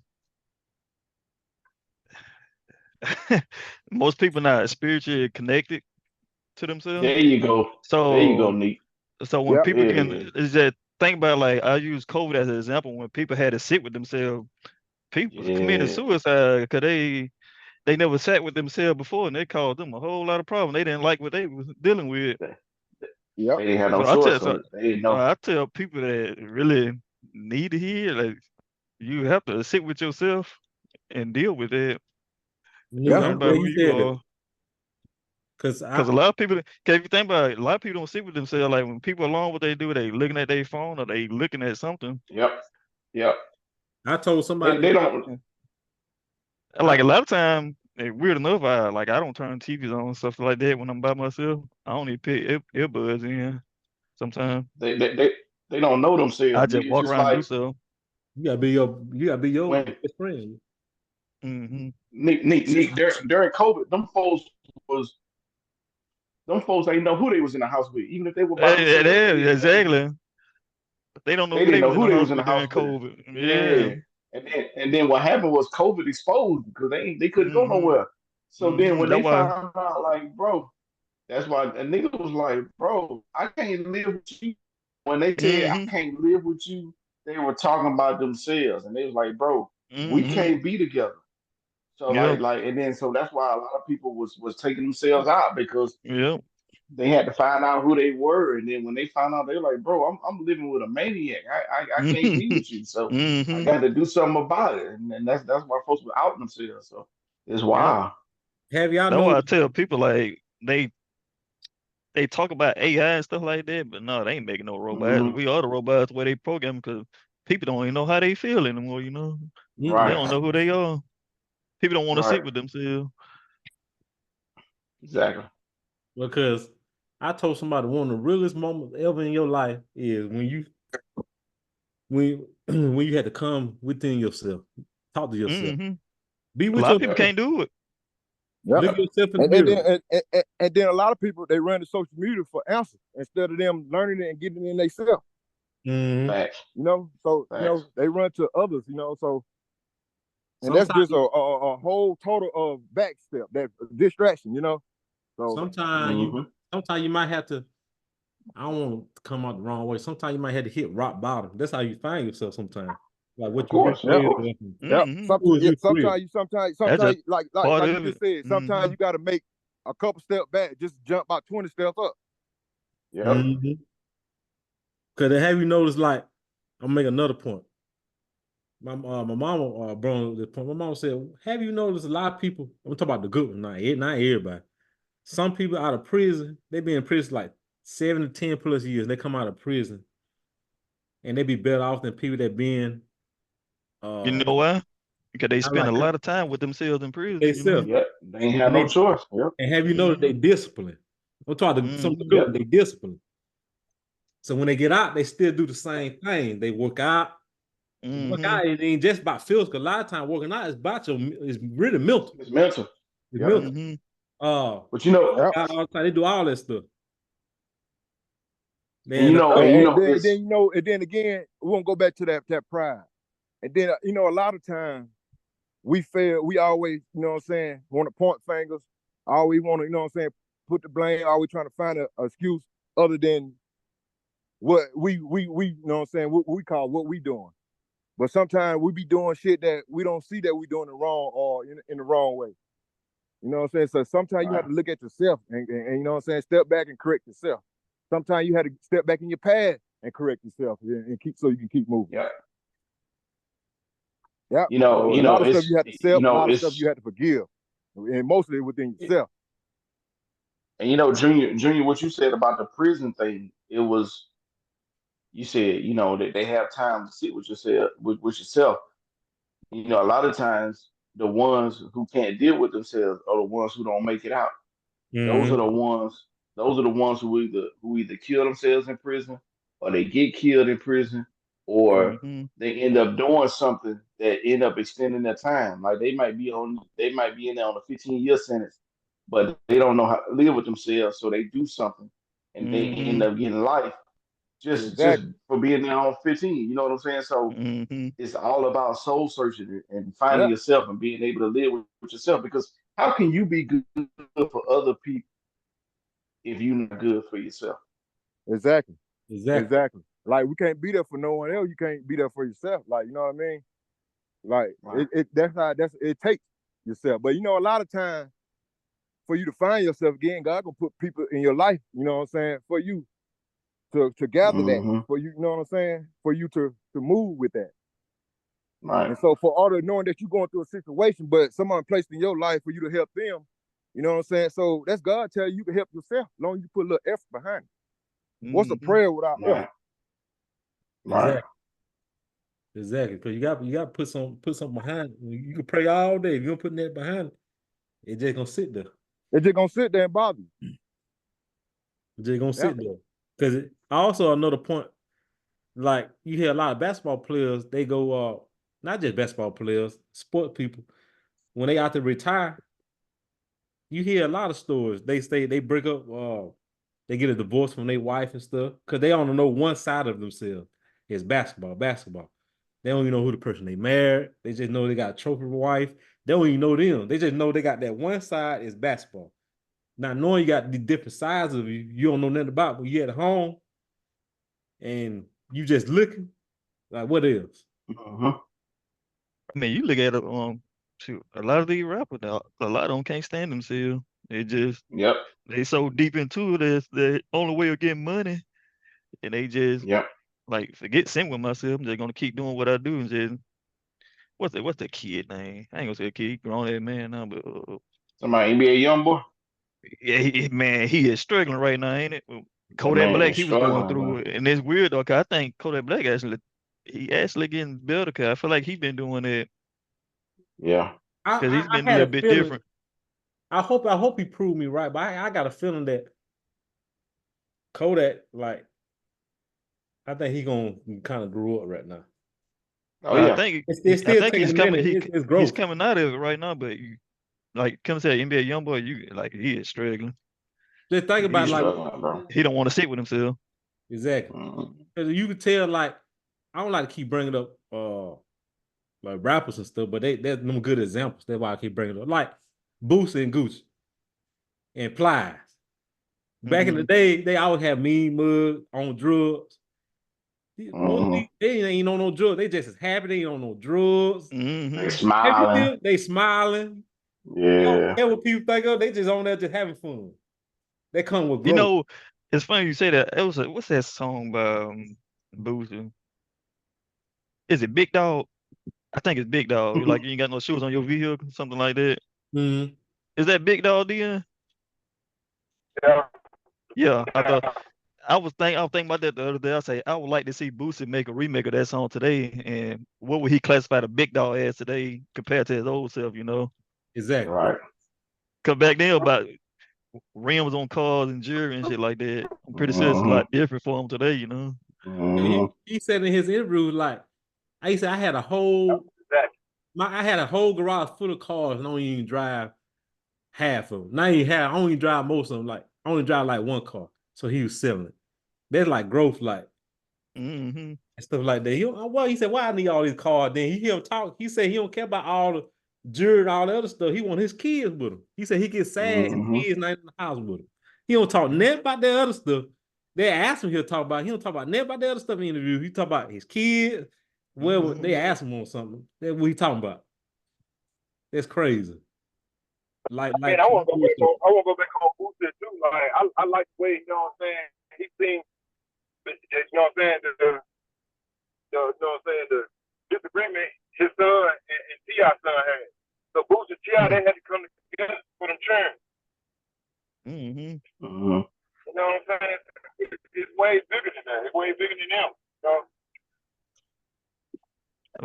not spiritually connected to themselves. There you go. So there you go, Nick. So when people is that think about, like, I use COVID as an example. When people had to sit with themselves, people committed suicide because they never sat with themselves before, and they caused them a whole lot of problems. They didn't like what they was dealing with. Yeah, they didn't have no choice. They didn't know. I tell people that really need to hear, like, you have to sit with yourself and deal with it. Yeah, who you are. Because a lot of people, if you think about it, a lot of people don't sit with themselves. Like when people alone, what they do, they looking at their phone or they looking at something. Yep. I told somebody they don't. Like a lot of times, weird enough, I don't turn TVs on and stuff like that when I'm by myself. I only put earbuds in sometimes. They don't know themselves. I just walk around and do so. You gotta be your best friend. Mm-hmm. Nick, during COVID, them folks ain't know who they was in the house with, even if they were by themselves. Exactly. But they don't know They who didn't they know was in who the they was in the hospital during hospital. COVID. Yeah. Yeah. And then what happened was COVID exposed because they couldn't go nowhere. So then when That's they why. found out, like, bro, that's why a nigga was like, bro, I can't live with you. When they said I Mm-hmm. can't live with you, they were talking about themselves, and they was like, bro, we Mm-hmm. can't be together. So Yep. and then so that's why a lot of people was taking themselves out because Yep. they had to find out who they were, and then when they found out, they were like, "Bro, I'm living with a maniac. I can't be with you, so I Mm-hmm. got to do something about it." And that's why folks were out themselves. So it's Yep. wild. Have y'all That's why I noticed? tell people like they talk about AI and stuff like that, but no, they ain't making no robots. Hmm. We are the robots where they program because people don't even know how they feel anymore. They Right, don't know who they are. People don't want to right, sit with themselves. exactly. Because I told somebody one of the realest moments ever in your life is when when you had to come within yourself, talk to yourself, Hmm be A with lot of people yourself, can't do it. Yep. look yourself in the And mirror. then a lot of people they run to social media for answers instead of them learning it and getting it in themselves. Mm-hmm. Facts, So facts. they run to others. So and that's Sometimes, just a whole total of backstep, that distraction. So sometimes you, Hmm. sometimes you might have to. I don't want to come out the wrong way. Sometimes you might have to hit rock bottom. That's how you find yourself. Sometimes, like Of what you really course, of yeah, feel. course. yeah. Hmm Who is you for real? That's Sometimes just part like you of it. just said, sometimes Hmm you got to make a couple steps back, just jump about 20 steps up. Yep. Mm-hmm. Because have you noticed? Like, I'll make another point. My mama brought up this point. My mama said, "Have you noticed a lot of people? I'm talking about the good one, not everybody. Some people out of prison, they been in prison like 7 to 10 plus years. They come out of prison and they be better off than people that been You uh know why? Because they not spend a like lot of time with themselves in they prison. self. Yep. They ain't have And no they choice. Yep. and have you noticed Hmm they discipline? I'm talking to some of the hmm good ones, Yep. they discipline. So when they get out, they still do the same thing. They work out. Work hmm out it ain't just about physical. A lot of time working out is about is really mental. It's mental. It's Yep. mental. hmm But Work Yep. out all the time. They do all that stuff. and Man, And, and then, it's and then again, we won't go back to that pride. And then a lot of times we fail. We always, want to point fingers. Always want to, put the blame. Always trying to find a excuse other than what what we call what we doing. But sometimes we be doing shit that we don't see that we doing it wrong or in the wrong way. You know what I'm saying? So sometimes you have right. to look at yourself and you know what I'm saying, step back and correct yourself. Sometimes you had to step back in your past and correct yourself and keep so you can keep moving. Yep. Yeah. So a lot of stuff you have to accept, a lot of stuff you It's have to forgive, and mostly within yourself. and Junior, what you said about the prison thing, it was you said, that they have time to sit with yourself with yourself. A lot of times the ones who can't deal with themselves are the ones who don't make it out. Those are mm-hmm. the ones. Those are the ones who either kill themselves in prison, or they get killed in prison, or hmm they end up doing something that end up extending their time. Like they might be in there on a 15-year sentence, but they don't know how to live with themselves, so they do something, and they end hmm up getting life just Exactly. for being there on 15. You know what I'm saying? So hmm it's all about soul searching and finding Yeah. yourself and being able to live with yourself. Because how can you be good for other people if you're not good for yourself? Exactly. Exactly. Exactly. Like we can't be there for no one else. You can't be there for yourself. Like, you know what I mean? Like Right. it takes yourself. But a lot of times for you to find yourself again, God gonna put people in your life, you know what I'm saying, for you to gather that, Hmm. for you know what I'm saying, for you to move with that. Right. And so for all the knowing that you're going through a situation, but someone placed in your life for you to help them, you know what I'm saying? So that's God telling you can help yourself, as long as you put a little effort behind it. What's a hmm prayer without effort? Right. Right. Exactly. Exactly. Because you got to put something behind it. You can pray all day. If you don't put that behind it, it's just gonna sit there. It's just gonna sit there and bother you. It's just gonna Yeah. sit there. Because also another point, like you hear a lot of basketball players, they go not just basketball players, sport people, when they out to retire, you hear a lot of stories. They break up, they get a divorce from their wife and stuff, because they only know one side of themselves. It's basketball. They don't even know who the person they married. They just know they got a trophy wife. They don't even know them. They just know they got that one side is basketball. Not knowing you got the different sides of you don't know nothing about, but you at home and you just looking like what else? Mm-hmm. I mean, you look at it, shoot, a lot of these rappers, a lot of them can't stand themselves. Yep. They so deep into it, it's the only way of getting money, and they just Yep. like forget sing with myself. I'm just gonna keep doing what I do and just what's the kid name? I ain't gonna say a kid, grown ass man now, but Somebody NBA young boy. yeah, man, he is struggling right now, ain't it? That Kodak man Black, is he was going struggling, through bro. it, and it's weird though, 'cause I think Kodak Black actually getting better. 'Cause I feel like he been doing it Yeah. because he's I been a had little a bit feeling. different. I hope he proved me right, but I got a feeling that Kodak, like, I think he gonna kind of grew up right now. Oh I yeah. think It's I still think taking he's a coming. minute. It's He's growth. coming out of it right now, but like come say NBA YoungBoy, you like he is struggling. Just think about He's like struggling, bro. He don't want to sit with himself. exactly Mm-hmm. because you could tell like I don't like to keep bringing up like rappers and stuff, but they're them good examples. That's why I keep bringing it up like Boosie and Gucci and Plies. Back in the Mm-hmm. day, they always had mean mug on drugs. Most of Mm-hmm. these, they ain't on no drugs. They just as happy they ain't on no drugs. They Mm-hmm. Have you smiling. feel they smiling? They don't Yeah. care what people think of. They just on there just having fun. They come with You growth. know, it's funny you say that. It was what's that song by Boosie? Is it Big Dog? I think it's Big Dog. Like you ain't got no shoes on your vehicle, something like that. Mm-hmm. Is that Big Dog, Dion? Yeah. Yeah, I was thinking about that the other day. I say I would like to see Boosie make a remake of that song today, and what would he classify the Big Dog as today compared to his old self? Exactly. Right. Cause back then about rims on cars and jewelry and shit like that. I'm pretty sure it's a Mm-hmm. lot different for him today. And Mm-hmm. he said in his interview, like I used to, I had a whole Exactly. I had a whole garage full of cars and I don't even drive half of them. Now he had I only drive most of them. Like I only drive like one car. So he was selling it. That's like growth, like Mm-hmm. and stuff like that. He said, why I need all these cars? Then he hear him talk. He said he don't care about all the jewelry and all the other stuff. He want his kids with him. He said he gets sad his Mm-hmm. kids not in the house with him. He don't talk nothing about that other stuff. They asked him he'll talk about. He don't talk about nothing about the other stuff in the interview. He talk about his kids. Well, they asked him on something. That's what he talking about. That's crazy. I mean, I want to go back on Boosie too. Like, I like the way, you know what I'm saying. He seems, you know what I'm saying. You know what I'm saying. The disagreement his son and T.I. son had. So Boosie and T.I. they had to come together for them churn. Mm-hmm. Mm-hmm. You know what I'm saying? It's way bigger than that. It's way bigger than them. You know?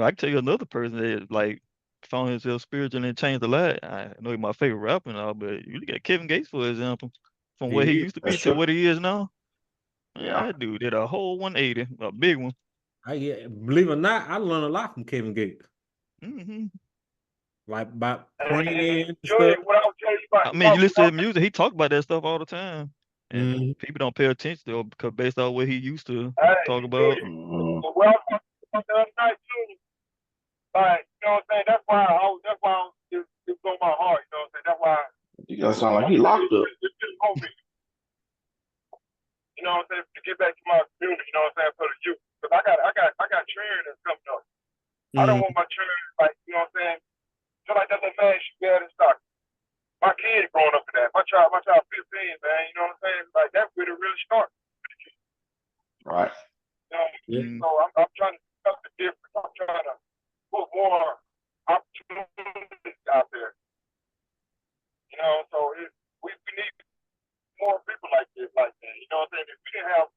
I can tell you another person that like found himself spiritual and changed a lot. I know he's my favorite rapper and all, but you look at Kevin Gates for example, from what he Yeah, used to be That's to true. what he is now. Man, Yeah. that dude did a whole 180, a big one. believe it or not, I learned a lot from Kevin Gates. Mm-hmm. Like about And praying and Joey, stuff. what I was telling you I about, mean, you listen to his music, he talk about that stuff all the time, and Mm-hmm. people don't pay attention to it because based on what he used to talk about. Joey, Mm-hmm. what I was talking about the other night too, like, you know what I'm saying? That's why it's on my heart, you know what I'm saying? That's why You gotta sound like he locked up. it's just on me. You know what I'm saying? To get back to my community, you know what I'm saying, for the youth. Because I got children that's coming up. I don't want my children, like, you know what I'm saying? Just like that little man she got in stock. My kid growing up in that. My child 15, man, you know what I'm saying? Like, that's where it really starts. Right. You know, Mm-hmm. so I'm trying to do something different. I'm trying to put more opportunities out there. You know, so we need more people like this, like that. You know what I'm saying? If we didn't have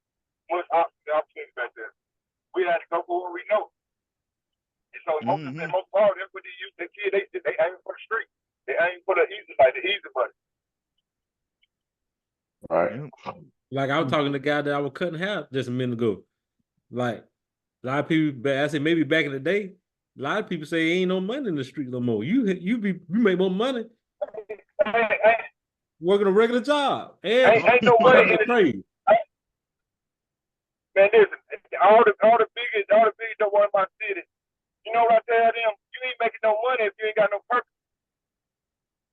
much opportunities back there, we had to go for what we know. And so Mm-hmm. most part, that's what they use. The kid, they aim for the street. They aim for the easy, like the easy button. Right. Yep. Like I was talking to the guy that I was cutting hair just a minute ago. Like a lot of people, I said maybe back in the day, a lot of people say ain't no money in the street no more. You make more money working a regular job and Ain't no way in the the trade. Man, listen, all the biggest don't want my city. You know what I tell them? You ain't making no money if you ain't got no purpose.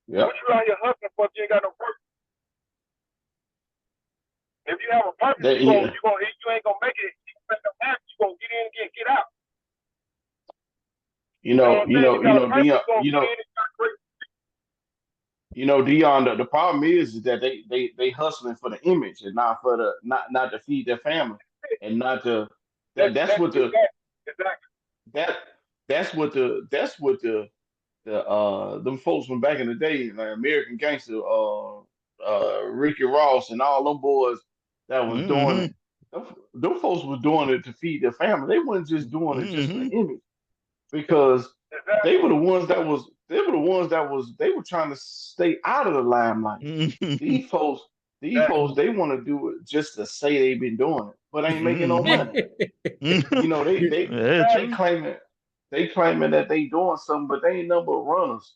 Yeah. What you out here hustling for if you ain't got no purpose? If you have a purpose, you ain't gonna make it. You gonna get in and get out. Dion, the problem is that they hustling for the image and not for the not to feed their family and not to that's what the them folks from back in the day, like American Gangster, Ricky Ross and all them boys that was doing it. Them folks was doing it to feed their family. They weren't just doing it just for the image, because they were the ones that they were trying to stay out of the limelight. These folks, they want to do it just to say they've been doing it, but ain't making no money. They claiming that they doing something, but they ain't number runners.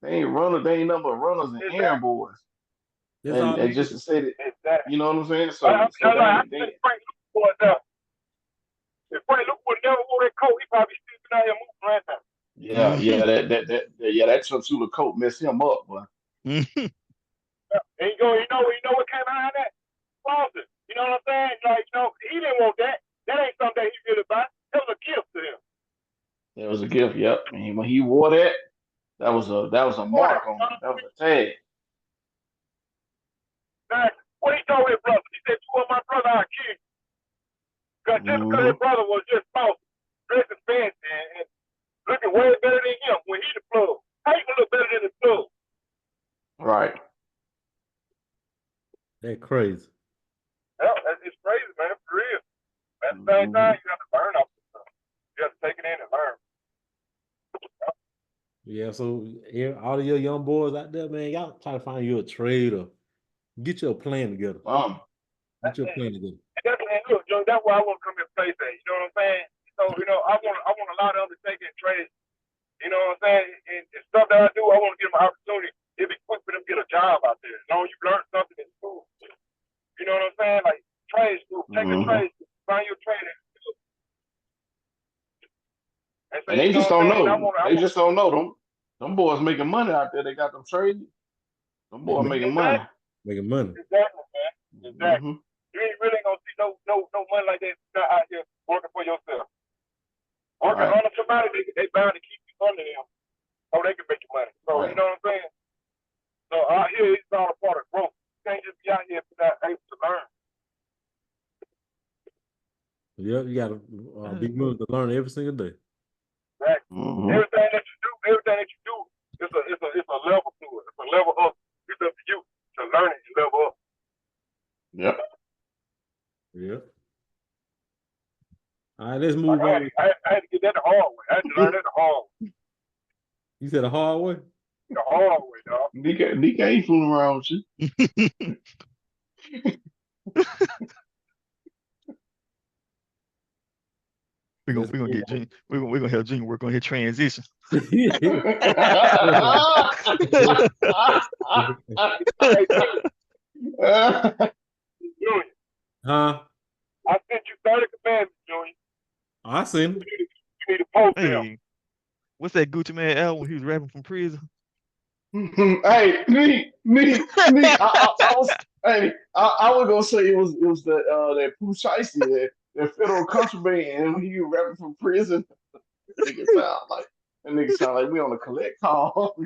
They ain't number runners and errand boys. And just to say that, you know what I'm saying? So If Frank Luke would never wore that coat, he probably still been out here moving right now. That Chula coat messed him up, boy. And you know what came behind that? Closet. You know what I'm saying? Like, he didn't want that. That ain't something that he really buy. That was a gift to him. It was a gift, yep. And when he wore that, that was a mark on him. That was a tag. What he told his brother, he said, "You want my brother, I'll kill you." Because his brother was just false, dressing fancy and looking way better than him when he the plug. How you gonna look better than the plug? Right. That's crazy. Yeah, it's crazy, man, for real. At the same time, you have to learn off this stuff. You have to take it in and learn. Yeah, so all of your young boys out there, man, y'all try to find you a trade or get your plan together. Get your plan together. And look, Joe, that's why I want to come and play that. You know what I'm saying? So, I want a lot of them to take in trades. You know what I'm saying? And stuff that I do, I want to give them an opportunity. It'd be quick for them to get a job out there. As long as you learn something in school. You know what I'm saying? Like trade school, take a trade school, find your trade. And they just don't know. They just don't know. Them boys making money out there. They got them trades. Them boys making money. Making money. Exactly, man. Exactly. You ain't really gonna see no money like that not out here working for yourself. Working under somebody, they bound to keep you under them so they can make you money. So you know what I'm saying? So out here it's all a part of growth. You can't just be out here if you're not able to learn. Yeah, you gotta be willing to learn every single day. Exactly. Everything that you do, it's a level to it. It's a level up. It's up to you to learn it and level up. Yep. Yeah. All right, let's move on. I had to get that the hard way. I had to learn that the hard way. You said the hard way? The hard way, dog. Nika ain't fooling around with you. We're gonna get Junior. We're gonna help Junior work on his transition. Junior. Huh? I sent you 30 commandments, Junior. I seen it. You need to post them. What's that Gucci Man album when he was rapping from prison? Hey, me. I was gonna say it was the that Pooh Shiesty, that federal contraband, when he was rapping from prison. That nigga sound like we on a collect call.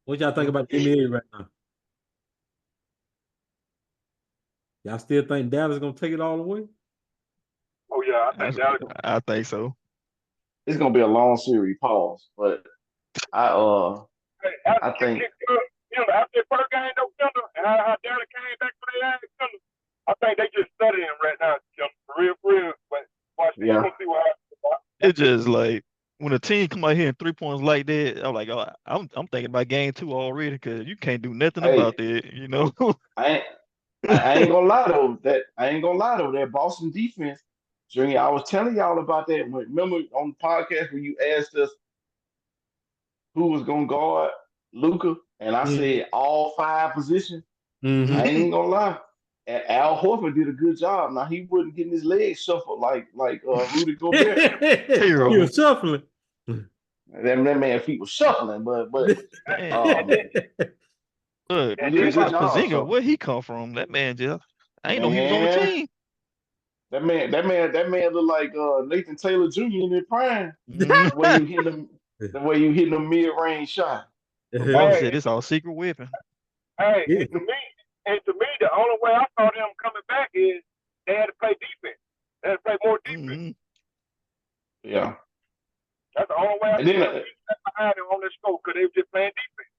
What y'all think about the NBA right now? Y'all still think Dallas gonna take it all the way? Oh yeah, I think so. It's gonna be a long series, pause. But I think after the first game, and how Dallas came back for their ass, I think they just studying right now, real. But watch this, we'll see what happens. It's just like when a team come out here and 3 points like that, I'm like, oh, I'm thinking about game 2 already because you can't do nothing about that, I ain't gonna lie though. That Boston defense, Junior, I was telling y'all about that. Remember on the podcast when you asked us who was gonna guard Luka and I said all 5 positions. Mm-hmm. I ain't gonna lie. And Al Horford did a good job. Now he wasn't getting his legs shuffled like Rudy Gobert. He was shuffling. That man feet was shuffling, but Look, he did a good job. Porzingis, So where he come from? That man just I ain't know he was on the man, team. that man looked like Nathan Taylor Jr. in his prime. Mhm. The way you hitting them mid-range shot. But Boston said it's all secret weapon. Hey, and to me, the only way I saw them coming back is they had to play defense. They had to play more defense. Yeah. That's the only way I saw them behind them on their scope because they were just playing defense.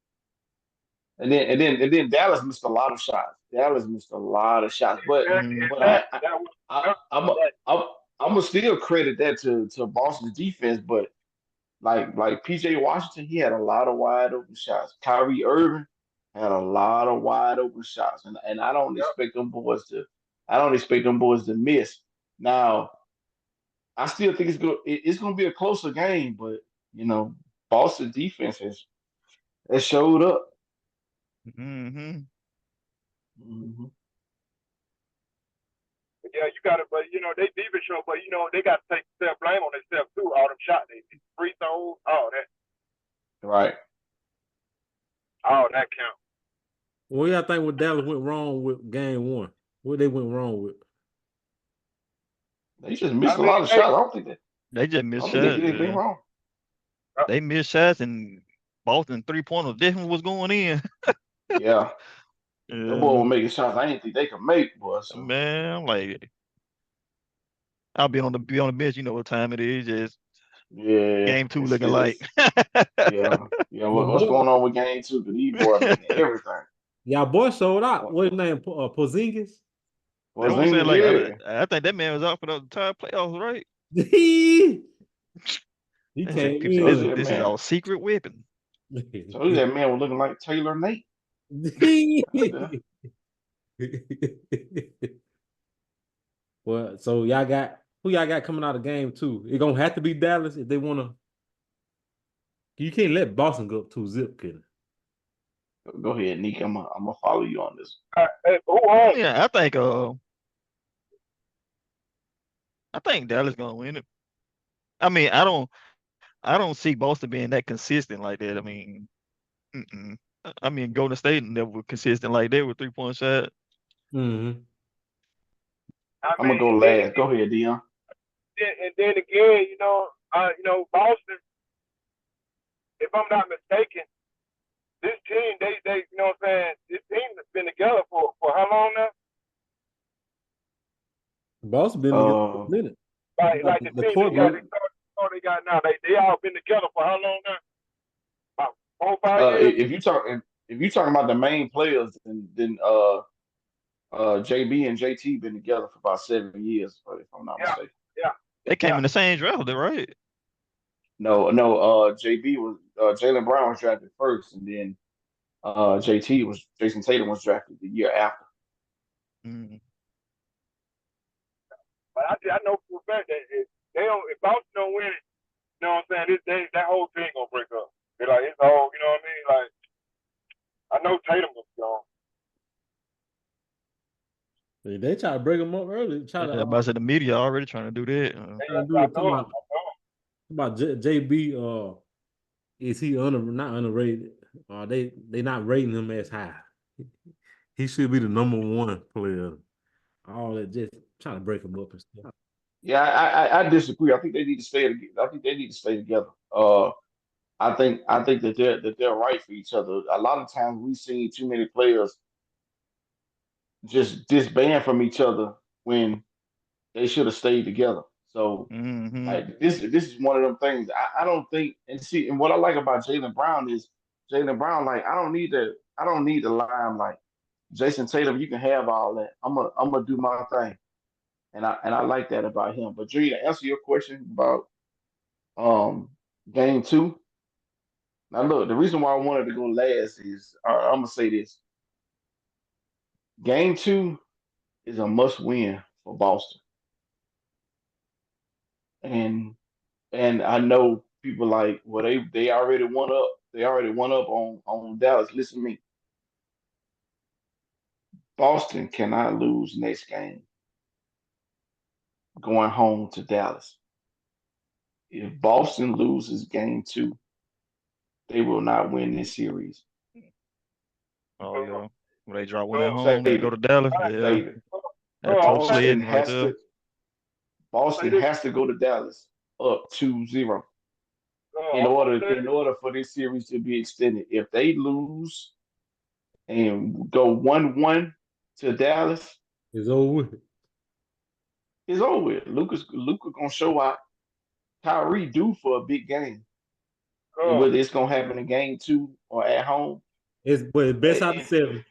And then Dallas missed a lot of shots. But I'm gonna still credit that to Boston's defense. But like PJ Washington, he had a lot of wide open shots. Kyrie Irving had a lot of wide open shots, and I don't expect them boys to miss. Now I still think it's gonna be a closer game, but Boston defense has showed up. Mm-hmm. Mm-hmm. Yeah, you got to, but they defense show, but they got to take self blame on themselves too. All them shots, they free throws, all that. Right. All that count. What y'all think what Dallas went wrong with game 1? What they went wrong with? They just missed a lot of shots. I don't think they just missed shots. They did anything wrong. They missed shots, and Boston 3-pointer definitely was going in. Yeah. That boy was making shots I didn't think they could make, boy. So. Man, I'm like, I'll be on the bench. You know what time it is? Just game 2 looking like. yeah. What's going on with game 2? Because these boys making everything. Y'all boys sold out. What's his name? Porzingis? Saying, like, I think that man was out for the entire playoffs, right? He came in. This is all secret weapon. So that man was looking like Taylor Nate. Well, so who y'all got coming out of game 2? It gonna have to be Dallas if they wanna. You can't let Boston go up 2-0, kid. Go ahead, Nick. I'm gonna follow you on this. Yeah, I think Dallas gonna win it. I mean, I don't see Boston being that consistent like that. I mean, Golden State never consistent like that with 3-point shot. Mm-hmm. I'm gonna go last. Go ahead, Dion. And then again, Boston. If I'm not mistaken, this team, they, you know what I'm saying? This team has been together for how long now? Boston been together for a minute. Like the team they got now, they all been together for how long now? About 4 or 5 years. If you talking about the main players, then JB and JT been together for about 7 years, if I'm not mistaken. Yeah. They came in the same draft, right? No. JB was Jaylen Brown was drafted first, and then Jason Tatum was drafted the year after. Mm-hmm. But I know for a fact that if Boston don't win it, you know what I'm saying? That whole thing gonna break up. They're like, it's all, you know what I mean? Like, I know Tatum was gone. They try to break them up early. The media already trying to do that. About JB, is he not underrated? They not rating him as high. He should be the #1 player. All that just trying to break him up and stuff. Yeah, I disagree. I think they need to stay together. I think they need to stay together. I think that they're right for each other. A lot of times we've seen too many players just disband from each other when they should have stayed together. So like this is one of them things. I don't think and what I like about Jaylen Brown is Jaylen Brown, like I don't need the limelight. Jason Tatum, you can have all that. I'm gonna do my thing. And I like that about him. But Drew, to answer your question about game 2. Now look, the reason why I wanted to go last is I'm gonna say this. Game 2 is a must win for Boston. And I know people like, well, they already won up. They already won up on Dallas. Listen to me. Boston cannot lose next game going home to Dallas. If Boston loses game 2, they will not win this series. Oh yeah. When they drop one at Save home, they go it. to Dallas. Yeah. Save it. That tough Boston sledding right has there. to Boston has to go to Dallas up 2-0 in order for this series to be extended. If they lose and go 1-1 to Dallas, It's over with. it's over with. Luka gonna show out. Kyrie due for a big game. And whether it's gonna happen in game 2 or at home, It's best out of 7.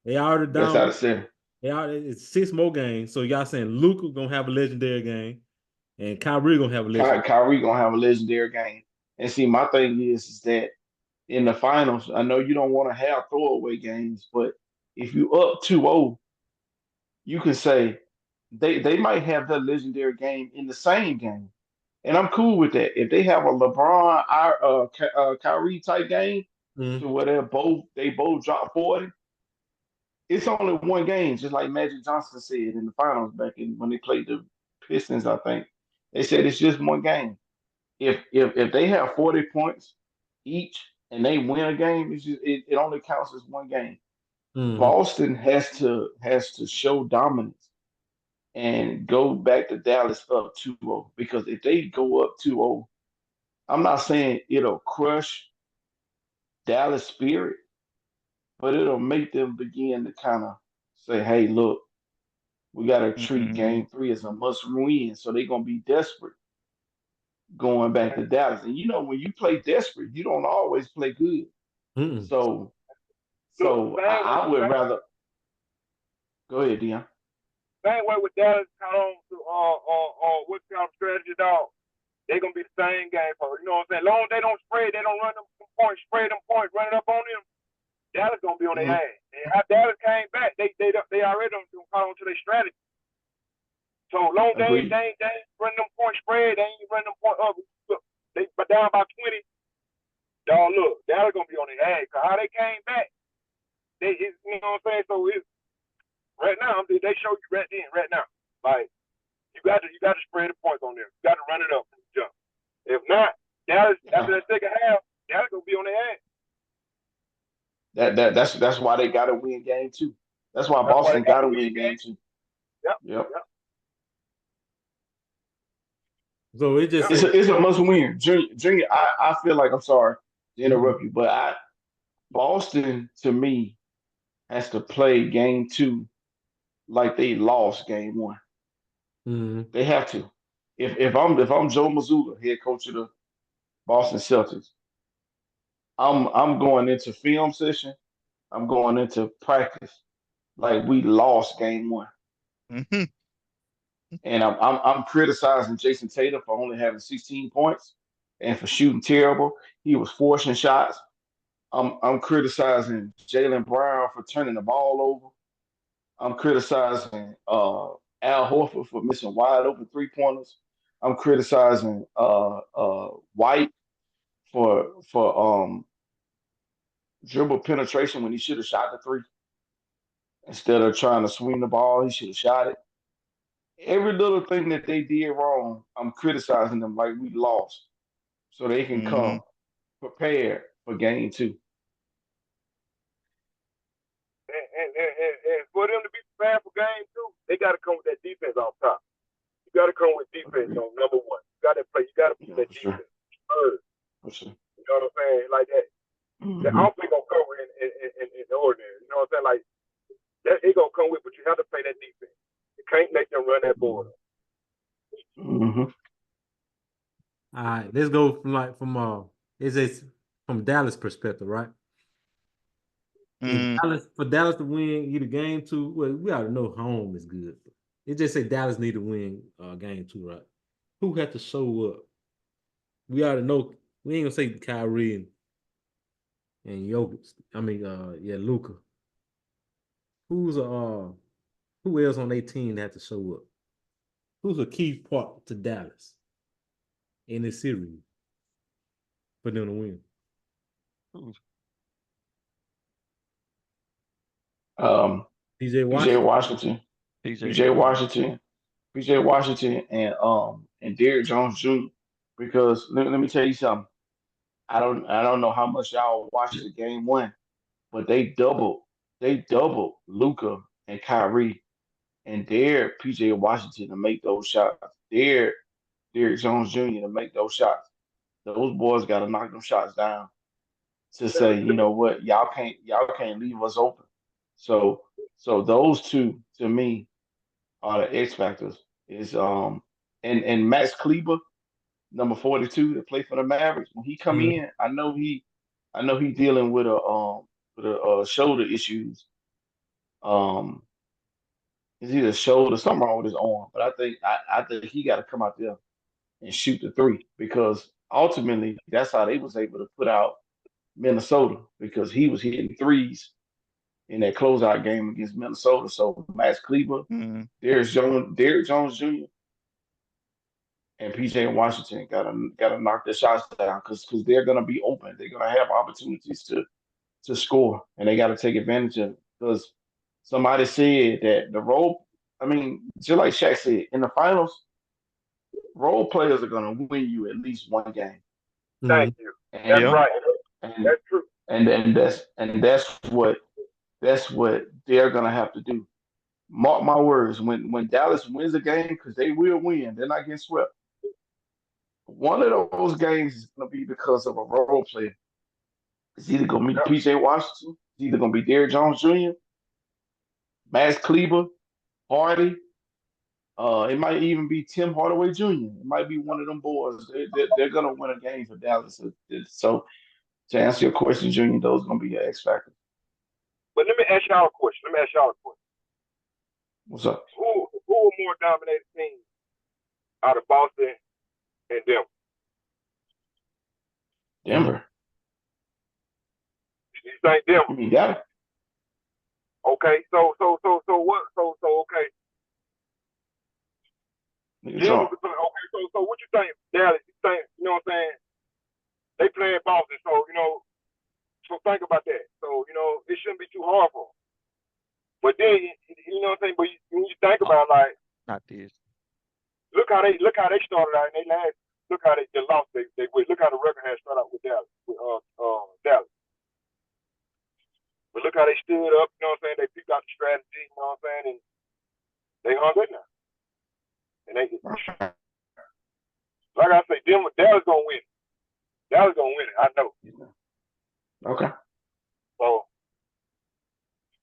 They already best down. out of 7. It's 6 more games. So y'all saying Luka gonna have a legendary game, and Kyrie gonna have a legendary. Kyrie gonna have a legendary game. And see, my thing is that in the finals, I know you don't want to have throwaway games, but if you up 2-0, you can say they might have that legendary game in the same game. And I'm cool with that. If they have a LeBron, Kyrie type game, to where they both drop 40, it's only one game, just like Magic Johnson said in the finals back in when they played the Pistons, I think. They said it's just one game. If they have 40 points each and they win a game, it only counts as one game. Boston has to show dominance and go back to Dallas up 2-0. Because if they go up 2-0, I'm not saying it'll crush Dallas spirit, but it'll make them begin to kind of say, hey, look, we got to treat game 3 as a must win. So they're going to be desperate going back to Dallas. And when you play desperate, you don't always play good. So I would rather go ahead, Dion. Same way with Dallas count on to what's kind of strategy, dog. They're gonna be the same game for you know what I'm saying. Long as they don't spread, they don't run them points, spread them points, run it up on them. Dallas gonna be on their ass. And how Dallas came back, they already don't caught on to their strategy. So long as they ain't run them points spread, they ain't run them point up. Look, they down by 20. Dog, look, Dallas gonna be on their ass. Cause how they came back, you know what I'm saying. So it's right now, they show you right now. Like you got to spread the points on them. You got to run it up from the jump. If not, Dallas after that second half, Dallas gonna be on their ass. That's why they got to win game 2. That's why Boston got to win game 2. Yep. So it's a must win. Junior, I feel like, I'm sorry to interrupt you, but Boston to me has to play game 2 like they lost game 1. They have to. If I'm Joe Mazzulla, head coach of the Boston Celtics, I'm going into film session. I'm going into practice like we lost game 1. And I'm criticizing Jason Tatum for only having 16 points and for shooting terrible. He was forcing shots. I'm criticizing Jaylen Brown for turning the ball over. I'm criticizing Al Horford for missing wide open 3-pointers. I'm criticizing White for dribble penetration when he should have shot the 3. Instead of trying to swing the ball, he should have shot it. Every little thing that they did wrong, I'm criticizing them like we lost, so they can come prepared for game 2. And for them to be prepared for game 2, they got to come with that defense off top. You got to come with defense on number 1. You got to play. You got to put that defense first. Sure. You know what I'm saying? Like that. The offense gonna come in the ordinary. You know what I'm saying? Like that, it gonna come with, but you have to play that defense. You can't make them run that board. All right, let's go from Dallas perspective, right? For Dallas to win either game 2, well, we already know home is good. It just say Dallas need to win game 2, right? Who had to show up? We already know. We ain't gonna say Kyrie and Jokic. I mean, Luka. Who else on their team that had to show up? Who's a key part to Dallas in this series for them to win? PJ PJ Washington. Washington, PJ PJ. Washington, PJ Washington, and Derrick Jones Jr. Because let me tell you something. I don't know how much y'all watched the game one, but they doubled Luka and Kyrie and dared PJ Washington to make those shots. Dared Derrick Jones Jr. to make those shots. Those boys got to knock them shots down to say, you know what, y'all can't leave us open. So so those two to me are the X factors. Is and Max Kleber, number 42, that play for the Mavericks. When he come Mm, in, I know he dealing with a shoulder issues. Um, is either shoulder something wrong with his arm, but I think he got to come out there and shoot the three because ultimately that's how they was able to put out Minnesota because he was hitting threes in that closeout game against Minnesota. So Max Kleber, Mm-hmm. Derrick Jones Jr. and PJ Washington gotta knock their shots down because they're gonna be open. They're gonna have opportunities to score, and they got to take advantage of it. Because somebody said that the role, I mean, just like Shaq said, in the finals, role players are gonna win you at least one game, mm, Thank you. That's and Yeah. right. and That's true. and that's what they're gonna have to do. Mark my words, when Dallas wins a game, because they will win, they're not getting swept. One of those games is gonna be because of a role player. It's either gonna be Yep. PJ Washington, it's either gonna be Derrick Jones Jr., Max Kleber, Hardy. It might even be Tim Hardaway Jr. It might be one of them boys. They're gonna win a game for Dallas. So to answer your question, Junior, those are gonna be your X factors. But let me ask y'all a question. What's up? Who are more dominated teams out of Boston and Denver? mm. Denver. You think You Denver? mean that? Okay. So what? So okay. Nigga Denver. drunk. Okay. So what you think, Dallas? You think what I'm saying? They playing Boston, so So think about that. So it shouldn't be too hard for them. But then what I'm saying. But when you think about it, like Not this. look how they started out in they last. Look how they lost. They win. Look how the record has started out with Dallas. Dallas. But look how they stood up. You know what I'm saying? They picked out the strategy. You know what I'm saying? And they hung in there. And they, like I say, Dallas gonna win. Dallas gonna win it. I know. Okay. So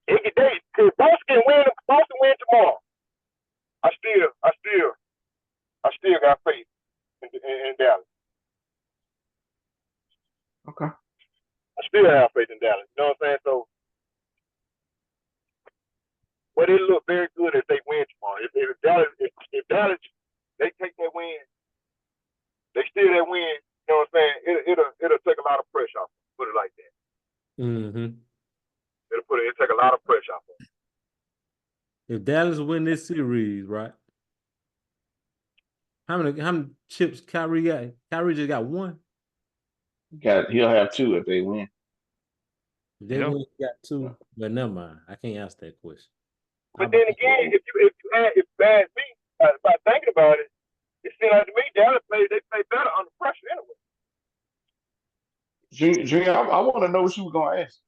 if Boston win tomorrow. I still got faith in Dallas. Okay. I still have faith in Dallas. You know what I'm saying? So, but it look very good if they win tomorrow. If Dallas, they take that win, they steal that win. You know what I'm saying? It'll take a lot of pressure off. Put it like that. Mm-hmm. It'll take a lot of pressure off. If Dallas win this series, right? How many chips Kyrie got? Kyrie just got one. He'll have two if they win. If they Yeah. win, he got two. But never mind. I can't ask that question. But then again, if you ask me by thinking about it, it seems like to me Dallas they play better under pressure anyway. Junior, I want to know what you were gonna ask.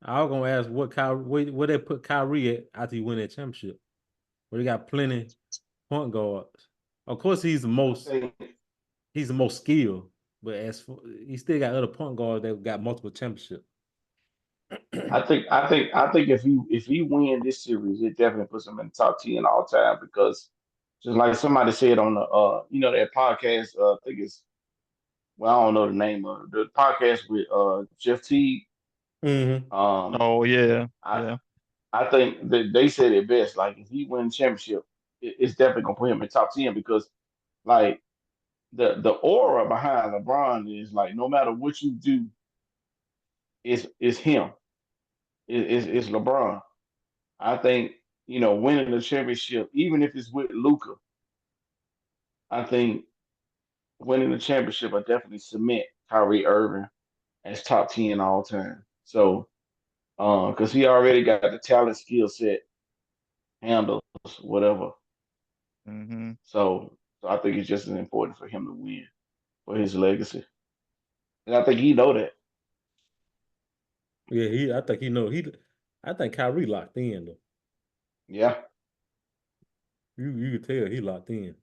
I was gonna ask where they put Kyrie at after he win that championship. Where they got plenty point guards. Of course, he's the most skilled, but he still got other point guards that got multiple championships. I think if he win this series, it definitely puts him in the top 10 all time because just like somebody said on the that podcast, I think it's well, I don't know the name of it, the podcast with Jeff Teague. Mm-hmm. Oh yeah. I Yeah. I think that they said it best. Like if he wins championship, it's definitely gonna put him in top 10 because like the aura behind LeBron is like no matter what you do, it's him. It's LeBron. I think winning the championship, even if it's with Luca, I think winning the championship will definitely cement Kyrie Irving as top 10 all time. So, because he already got the talent, skill set, handles, whatever. Mm-hmm. So I think it's just as important for him to win for his legacy, and I think he know that. Yeah, I think he know I think Kyrie locked in though. Yeah, You can tell he locked in.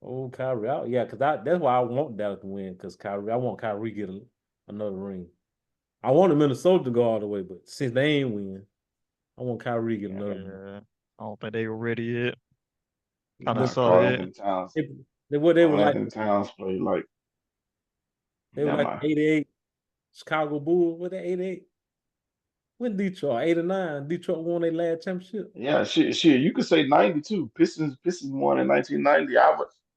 Oh, Kyrie, yeah, because that's why I want Dallas to win. Because I want Kyrie to get another ring. I wanted Minnesota to go all the way, but since they ain't win, I want Kyrie to get yeah. another ring. Yeah. I don't think they were ready yet. Kind of Nah, saw Carl that. Anthony Towns. They were Carl like Anthony Towns played like they were never like mind. 88 Chicago Bulls. What that 88? When Detroit 89, Detroit won their last championship. Yeah, shit. You could say 92. Pistons won in 1990.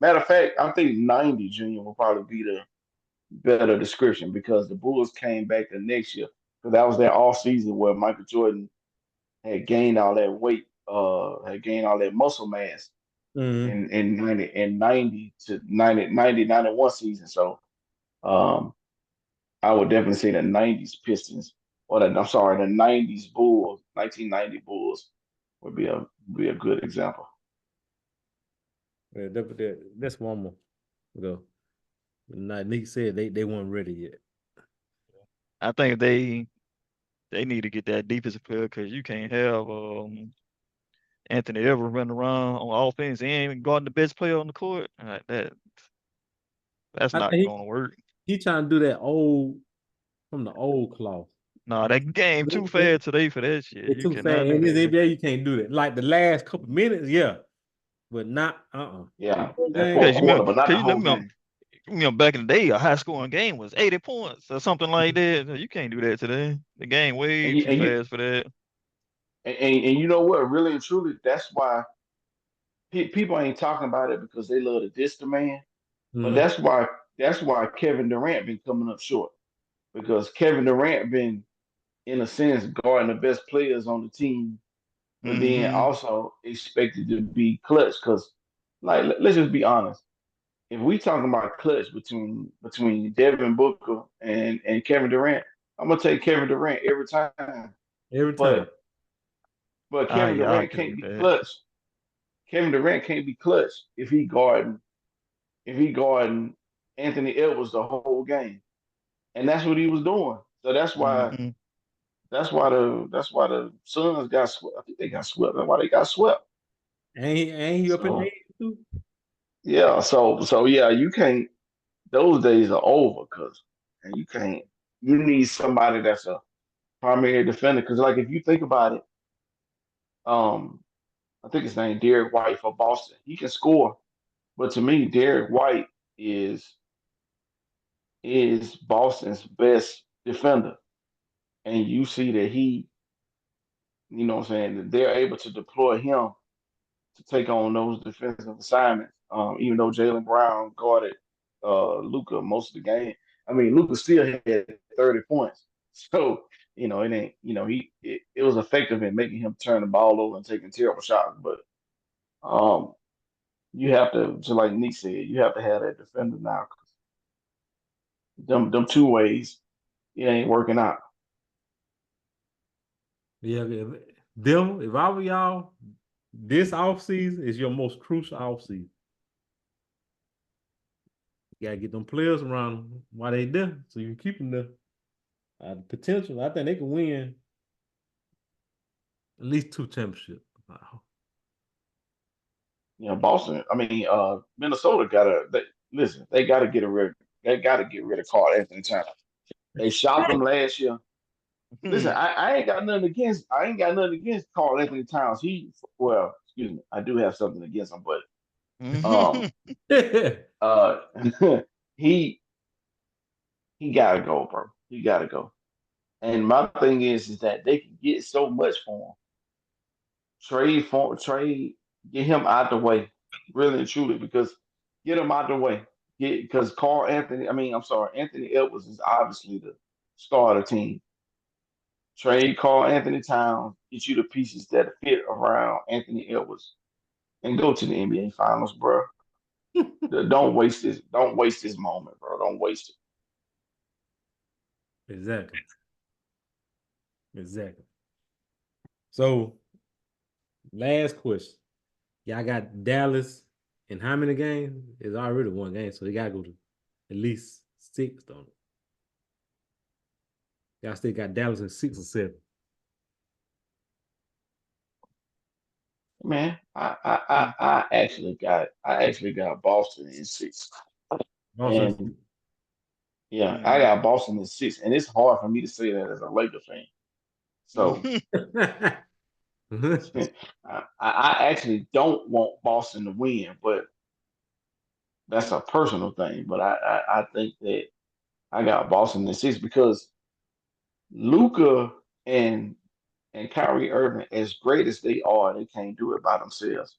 Matter of fact, I think 90 Junior will probably be the better description because the Bulls came back the next year. Because that was their off season where Michael Jordan had gained all that weight, had gained all that muscle mass Mm-hmm. in 90 to 91 season. So um I would definitely say the 90s Pistons, or I'm sorry, the 90s Bulls, 1990 Bulls would be a good example. Yeah, that's one more. Go. Like Nick said, they weren't ready yet. I think they need to get that defensive player because you can't have Anthony Edwards running around on offense and guarding the best player on the court. That's I not think going to work. he trying to do that old from the old cloth. Nah, that game too They, fast today for that shit. they You too fast. cannot do In this that. NBA, you can't do that. Like the last couple minutes, yeah, but not Yeah, that game. fourth Because quarter, but not the you whole remember, game. back in the day, a high scoring game was 80 points or something like that. You can't do that today. The game And way you too and you fast for that. and you know what? Really and truly, that's why people ain't talking about it because they love to diss the man. But Mm-hmm. that's why Kevin Durant been coming up short because Kevin Durant been in a sense guarding the best players on the team, but then Mm-hmm. also expected to be clutch. Because like let's just be honest, if we talking about clutch between Devin Booker and Kevin Durant, I'm gonna take Kevin Durant every time. Every time. But but Ah, Kevin yeah, I Durant agree can't with be that. clutch. Kevin Durant can't be clutch if he guarding Anthony Edwards the whole game, and that's what he was doing. So Mm-hmm. that's why the Suns got swept. I think they got swept. That's why they got swept. And he up in So age too. yeah, so yeah, you can't. Those days are over because and you can't. You need somebody that's a primary defender because like if you think about it, um, I think his name Derek White for Boston. He can score, but to me, Derek White is Boston's best defender, and you see that what I'm saying, that they're able to deploy him to take on those defensive assignments. Even though Jalen Brown guarded Luka most of the game, I mean Luka still had 30 points. So it ain't it was effective in making him turn the ball over and taking terrible shots. But um, you have to, just like Nick said, you have to have that defender now. Them two ways, it ain't working out. Yeah, if I were y'all, this offseason is your most crucial offseason. You gotta get them players around them while they there, so you can keep them there. Potential, I think they can win at least 2 championships. Boston. I mean, Minnesota listen. They gotta get rid of Carl Anthony Towns. They shopped him last year. Listen, I ain't got nothing against Carl Anthony Towns. Excuse me, I do have something against him, but um uh he he gotta go, bro. He gotta go. And my thing is that they can get so much for him. Trade, get him out the way, really and truly, because get him out the way. Because Anthony Edwards is obviously the star of the team. Trade Carl Anthony Towns, get you the pieces that fit around Anthony Edwards, and go to the NBA Finals, bro. Don't waste this. Don't waste this moment, bro. Don't waste it. Exactly. Exactly. So, last question. Y'all got Dallas in how many games? It's already one game, so they gotta go to at least 6, don't it? Y'all still got Dallas in 6 or 7. Man, I actually got Boston in 6. And yeah, I got Boston in 6. And it's hard for me to say that as a Lakers fan. So I actually don't want Boston to win, but that's a personal thing. But I think that I got Boston in 6 because Luka and Kyrie Irving, as great as they are, they can't do it by themselves.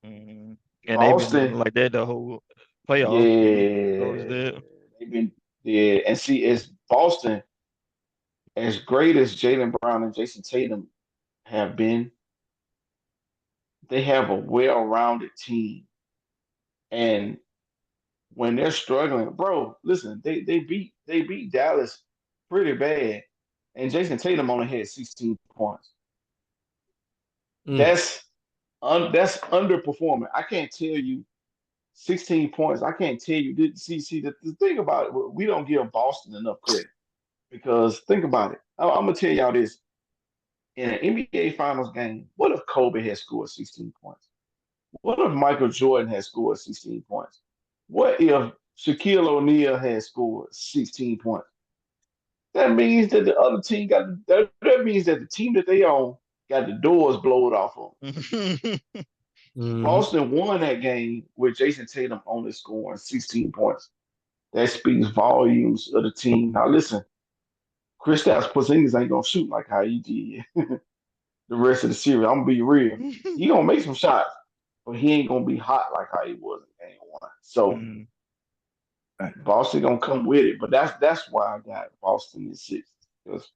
And they've been Boston, doing like that the whole playoff. yeah, they've been, yeah, and see, as Boston, as great as Jaylen Brown and Jason Tatum have been, they have a well-rounded team, and when they're struggling, bro, listen, they beat Dallas pretty bad, and Jason Tatum only had 16 points. That's that's underperforming. I can't tell you 16 points. I can't tell you. See, the thing about it, we don't give Boston enough credit because think about it. I'm gonna tell y'all this: in an NBA Finals game, what if Kobe had scored 16 points? What if Michael Jordan had scored 16 points? What if Shaquille O'Neal had scored 16 points? That means that the other team that means that the team that they own got the doors blown off of them. Boston won that game with Jason Tatum only scoring 16 points. That speaks volumes of the team. Now listen, Kristaps Porzingis ain't gonna shoot like how he did the rest of the series. I'm gonna be real. He gonna make some shots, but he ain't gonna be hot like how he was in game 1. So Boston gonna come with it, but that's why I got Boston in 6 because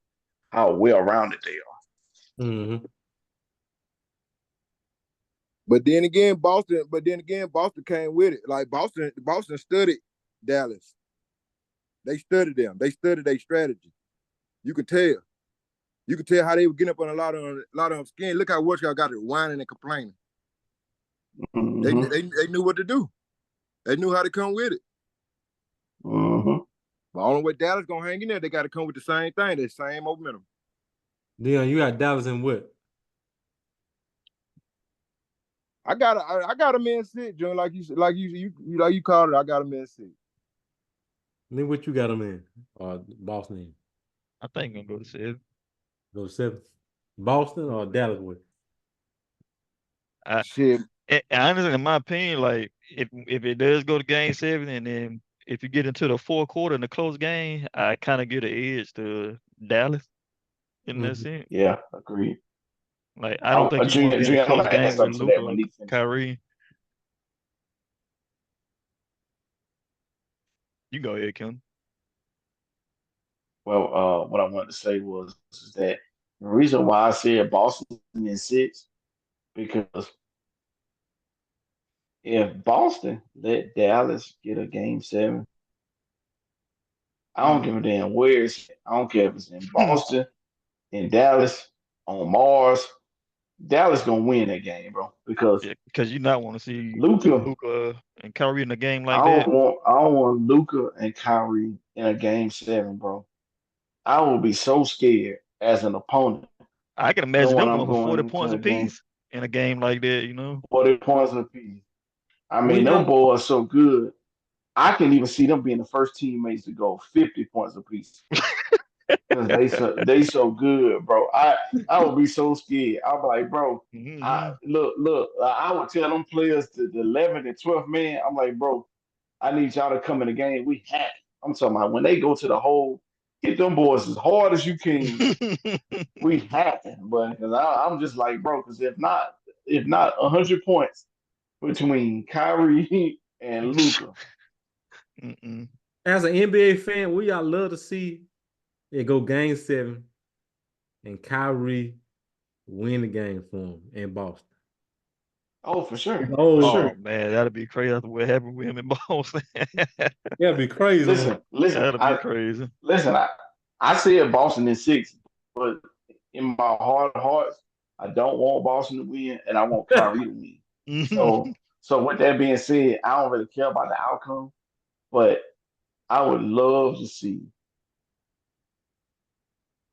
how well rounded they are. But then again, Boston came with it. Like Boston studied Dallas. They studied them. They studied their strategy. You could tell. You could tell how they were getting up on a lot of them skin. Look how much y'all got it whining and complaining. They knew what to do. They knew how to come with it. But only way Dallas gonna hang in there, they got to come with the same thing, the same momentum. Dion, you got Dallas in what? I got them in 6, John. Like you called it. I got them in 6. Then what you got them in? Or Boston in? I think I'm gonna go to 7. Go to 7. Boston or Dallas with? Shit. Honestly, in my opinion, like if it does go to game 7, and then if you get into the fourth quarter in the close game, I kind of get an edge to Dallas in that sense. Yeah, agreed. Like I don't think you want to be in a I'm close gonna add game with something to that Luka, when he finishes. Kyrie. You go ahead, Kim. Well, what I wanted to say was that the reason why I said Boston in 6 because if Boston let Dallas get a game 7, I don't give a damn where it's. I don't care if it's in Boston, in Dallas, on Mars. Dallas gonna win that game, bro. Because because you not want to see Luka and Kyrie in a game like that. I don't want Luka and Kyrie in a game 7, bro. I will be so scared as an opponent. I can imagine Knowing them I'm going for going 40 into points a game apiece in a game like that. 40 points apiece. I mean, When them y'all boys so good. I can even see them being the first teammates to go 50 points apiece. Because they so good, bro. I would be so scared. I'll be like, bro, look. I would tell them players the 11th and 12th man. I'm like, bro, I need y'all to come in the game. We hack. I'm talking about when they go to the hole, hit them boys as hard as you can. We hacking, but because I'm just like, bro, because if not 100 points between Kyrie and Luka. As an NBA fan, we y'all love to see it go game 7 and Kyrie win the game for him in Boston. Oh, for sure. Oh, For Oh sure. man, that'd be crazy after what happened with him in Boston. that'd be crazy. Listen, That'd be crazy. I said Boston in 6, but in my heart of hearts, I don't want Boston to win, and I want Kyrie to win. So with that being said, I don't really care about the outcome, but I would love to see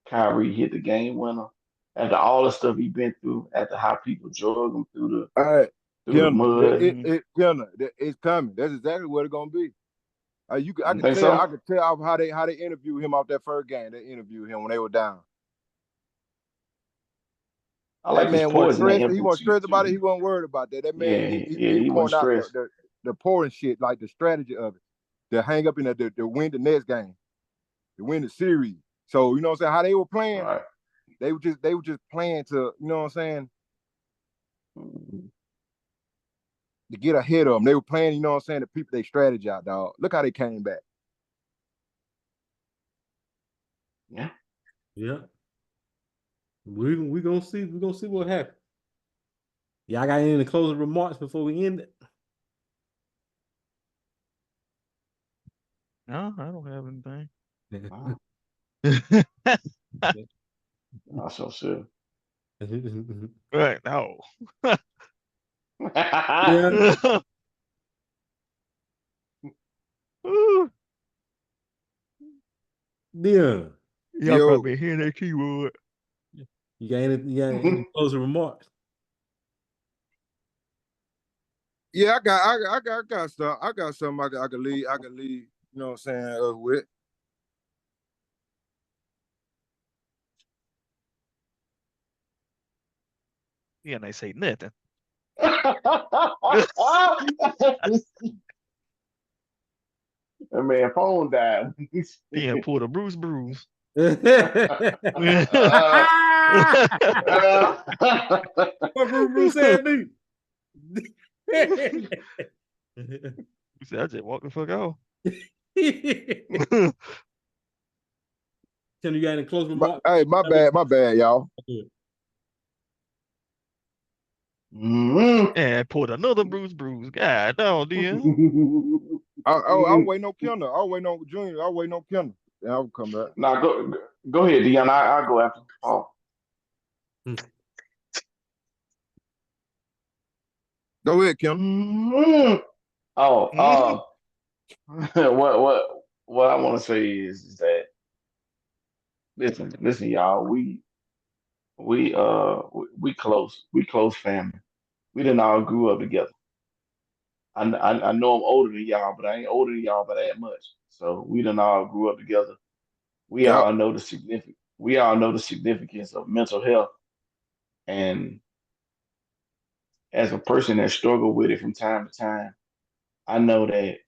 Kyrie hit the game winner after all the stuff he's been through, after how people drug him All right, through the mud. it's coming. That's exactly what it's gonna be. I You could think tell. I so? could tell how they interviewed him off that first game. They interviewed him when they were down. I That like this man wasn't poison and stressed. He empathy wasn't stressed about it. He too. wasn't worried about that. That man, Yeah, yeah, he he wasn't pointed out stressed. the pouring shit, like the strategy of it, to hang up in the win the next game, to win the series. So you know what I'm saying? How they were playing, Right. they were just playing to, you know what I'm saying, Mhm. to get ahead of them. They were playing, you know what I'm saying, to people they strategy out, dog. Look how they came back. Yeah. Yeah. We gonna see. We gonna see what happens. Y'all got any closing remarks before we end it? No, I don't have anything. Wow. That's so silly. Right. No. Yeah. Ooh, Yeah. y'all Yo, probably hearing that keyword. You got any closing remarks? yeah, I got stuff. I got something I could leave. I could leave. You know what I'm saying? With. Yeah, and they say nothing. That man phone died. Then pull the Bruce. What Bruce said me? You said I just walk the fuck off. Can you got any closing remarks? Hey, my bad, y'all. And pulled another Bruce. God, no, dear. I'm waiting on Kendall. I'm waiting on Junior. I'm waiting on Kendall. Yeah, I'll come back. Now go ahead, Dion. I'll go after. Oh. Go ahead, Kendall. Oh, what I want to say is that listen, y'all. We close family. We didn't all grew up together. I know I'm older than y'all, but I ain't older than y'all by that much. So we done all grew up together. We Yep. all know the significant. We all know the significance of mental health, and as a person that struggled with it from time to time, I know that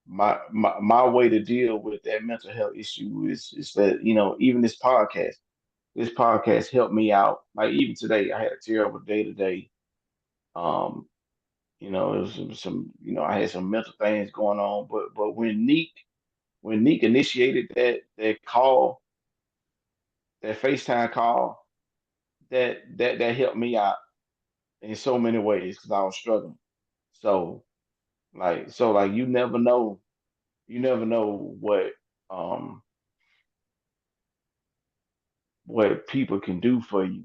my way to deal with that mental health issue is that even this podcast helped me out. Like even today, I had a terrible day today. Um, it was some I had some mental things going on, but when Neek initiated that call, that FaceTime call, that helped me out in so many ways because I was struggling. So like you never know um what people can do for you.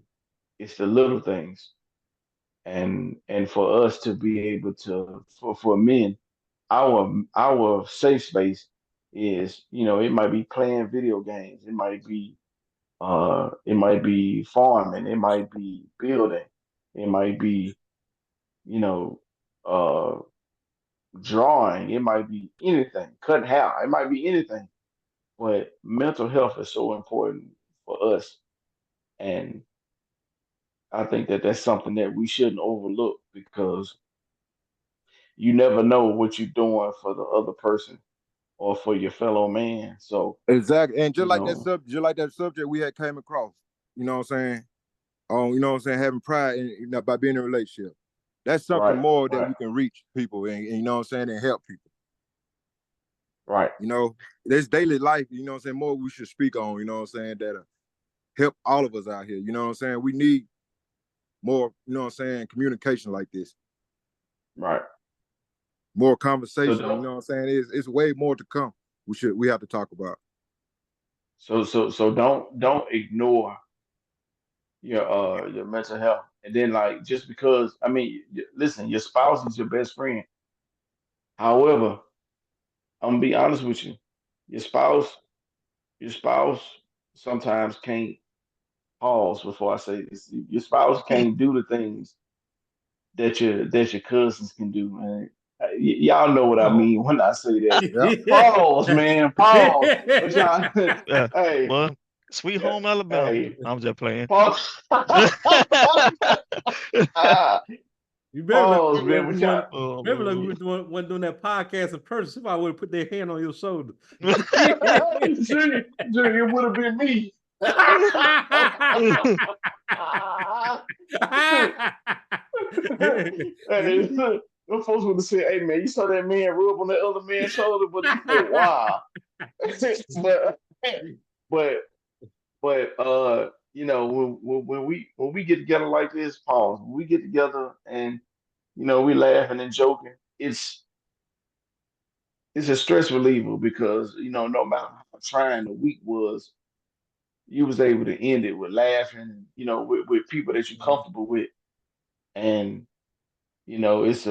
It's the little things. And for us to be able to for men, our safe space is, it might be playing video games, it might be farming, it might be building, it might be, you know, uh drawing, it might be anything, cutting hair, it might be anything. But mental health is so important for us. And I think that that's something that we shouldn't overlook because you never know what you're doing for the other person or for your fellow man. So, Exactly. And you know, just like that subject we had came across, you know what I'm saying? You know what I'm saying, having pride in by being in a relationship. That's something right, more that right, we can reach people and you know what I'm saying, and help people. right. You know, there's daily life, you know what I'm saying, more we should speak on, you know what I'm saying, that help all of us out here. You know what I'm saying? We need more, you know what I'm saying, communication like this. Right. More conversation, So you know what I'm saying? It's way more to come. We have to talk about. So don't ignore your mental health. And then like just because I mean listen, your spouse is your best friend. However, I'm gonna be honest with you. Your spouse, your spouse sometimes can't pause before I say this. Your spouse can't do the things that your cousins can do, man. Y'all know what I Oh. mean when I say that. Yeah. Pause, man. Pause. But y'all, hey, Well, Sweet Home Alabama. hey, I'm just playing. pause. You better Pause, man. But y'all, Oh, remember like man. when doing that podcast in person, somebody would have put their hand on your shoulder. Junior, it would have been me. Hey, them folks would have said, "Hey, man, you saw that man rub on that other man's shoulder," but he said, "Wow." but but when we get together like this, pause. When we get together and we laughing and joking, it's a stress reliever because no matter how trying the week was, you was able to end it with laughing, with people that you're comfortable with, and it's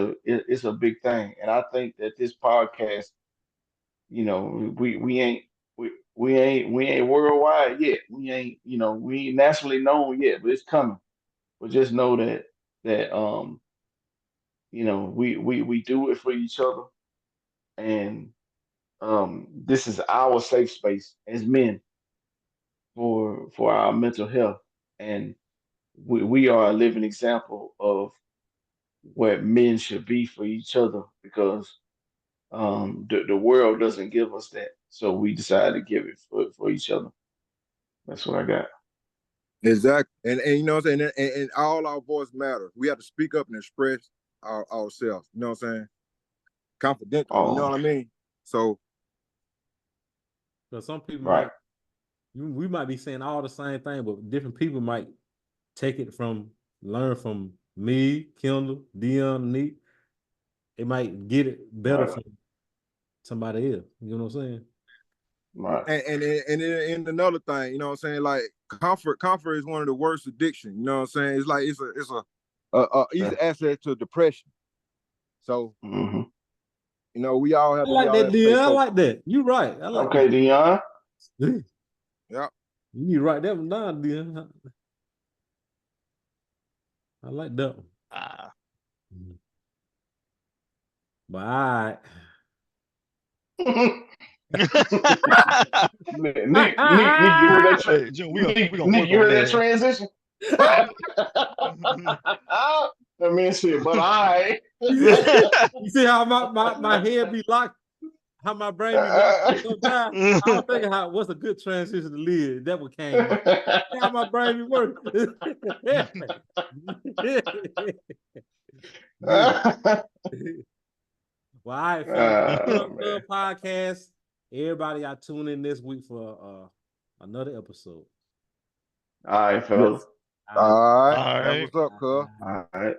a big thing. And I think that this podcast, we ain't we ain't worldwide yet. We ain't nationally known yet, but it's coming. But just know that we do it for each other, and this is our safe space as men for our mental health, and we are a living example of what men should be for each other because the world doesn't give us that, so we decided to give it for each other. That's what I got. Exactly. And you know what I'm saying? And all our voice matter. We have to speak up and express ourselves. You know what I'm saying? Confidential. You know Oh, what I mean? So some people right. we might be saying all the same thing, but different people might learn from me, Kendall, Dion, Neat. They might get it better Right. from somebody else. You know what I'm saying? Right. and another thing, you know what I'm saying? Like comfort is one of the worst addiction. You know what I'm saying? It's like it's a easy asset to depression. So Mm-hmm. we all have I to be like all that, have to stay Dion. I focused. like that. You're right. I like Okay, Dion. that. Yeah. You need to write that one down, Dion. I like that one. Ah. But all right. Nick, you heard that? Hey, June, we gonna Nick, work you on heard that that. transition? That man said, "But I." You see how my head be locked, how my brain be locked in sometimes? I was thinking what's a good transition to live. That what came up. How my brain be working. Well, all right, fellas. Love podcast. Everybody, I tune in this week for another episode. All right, Yes. fellas. All right. All That's right. what's up, cuz. All right.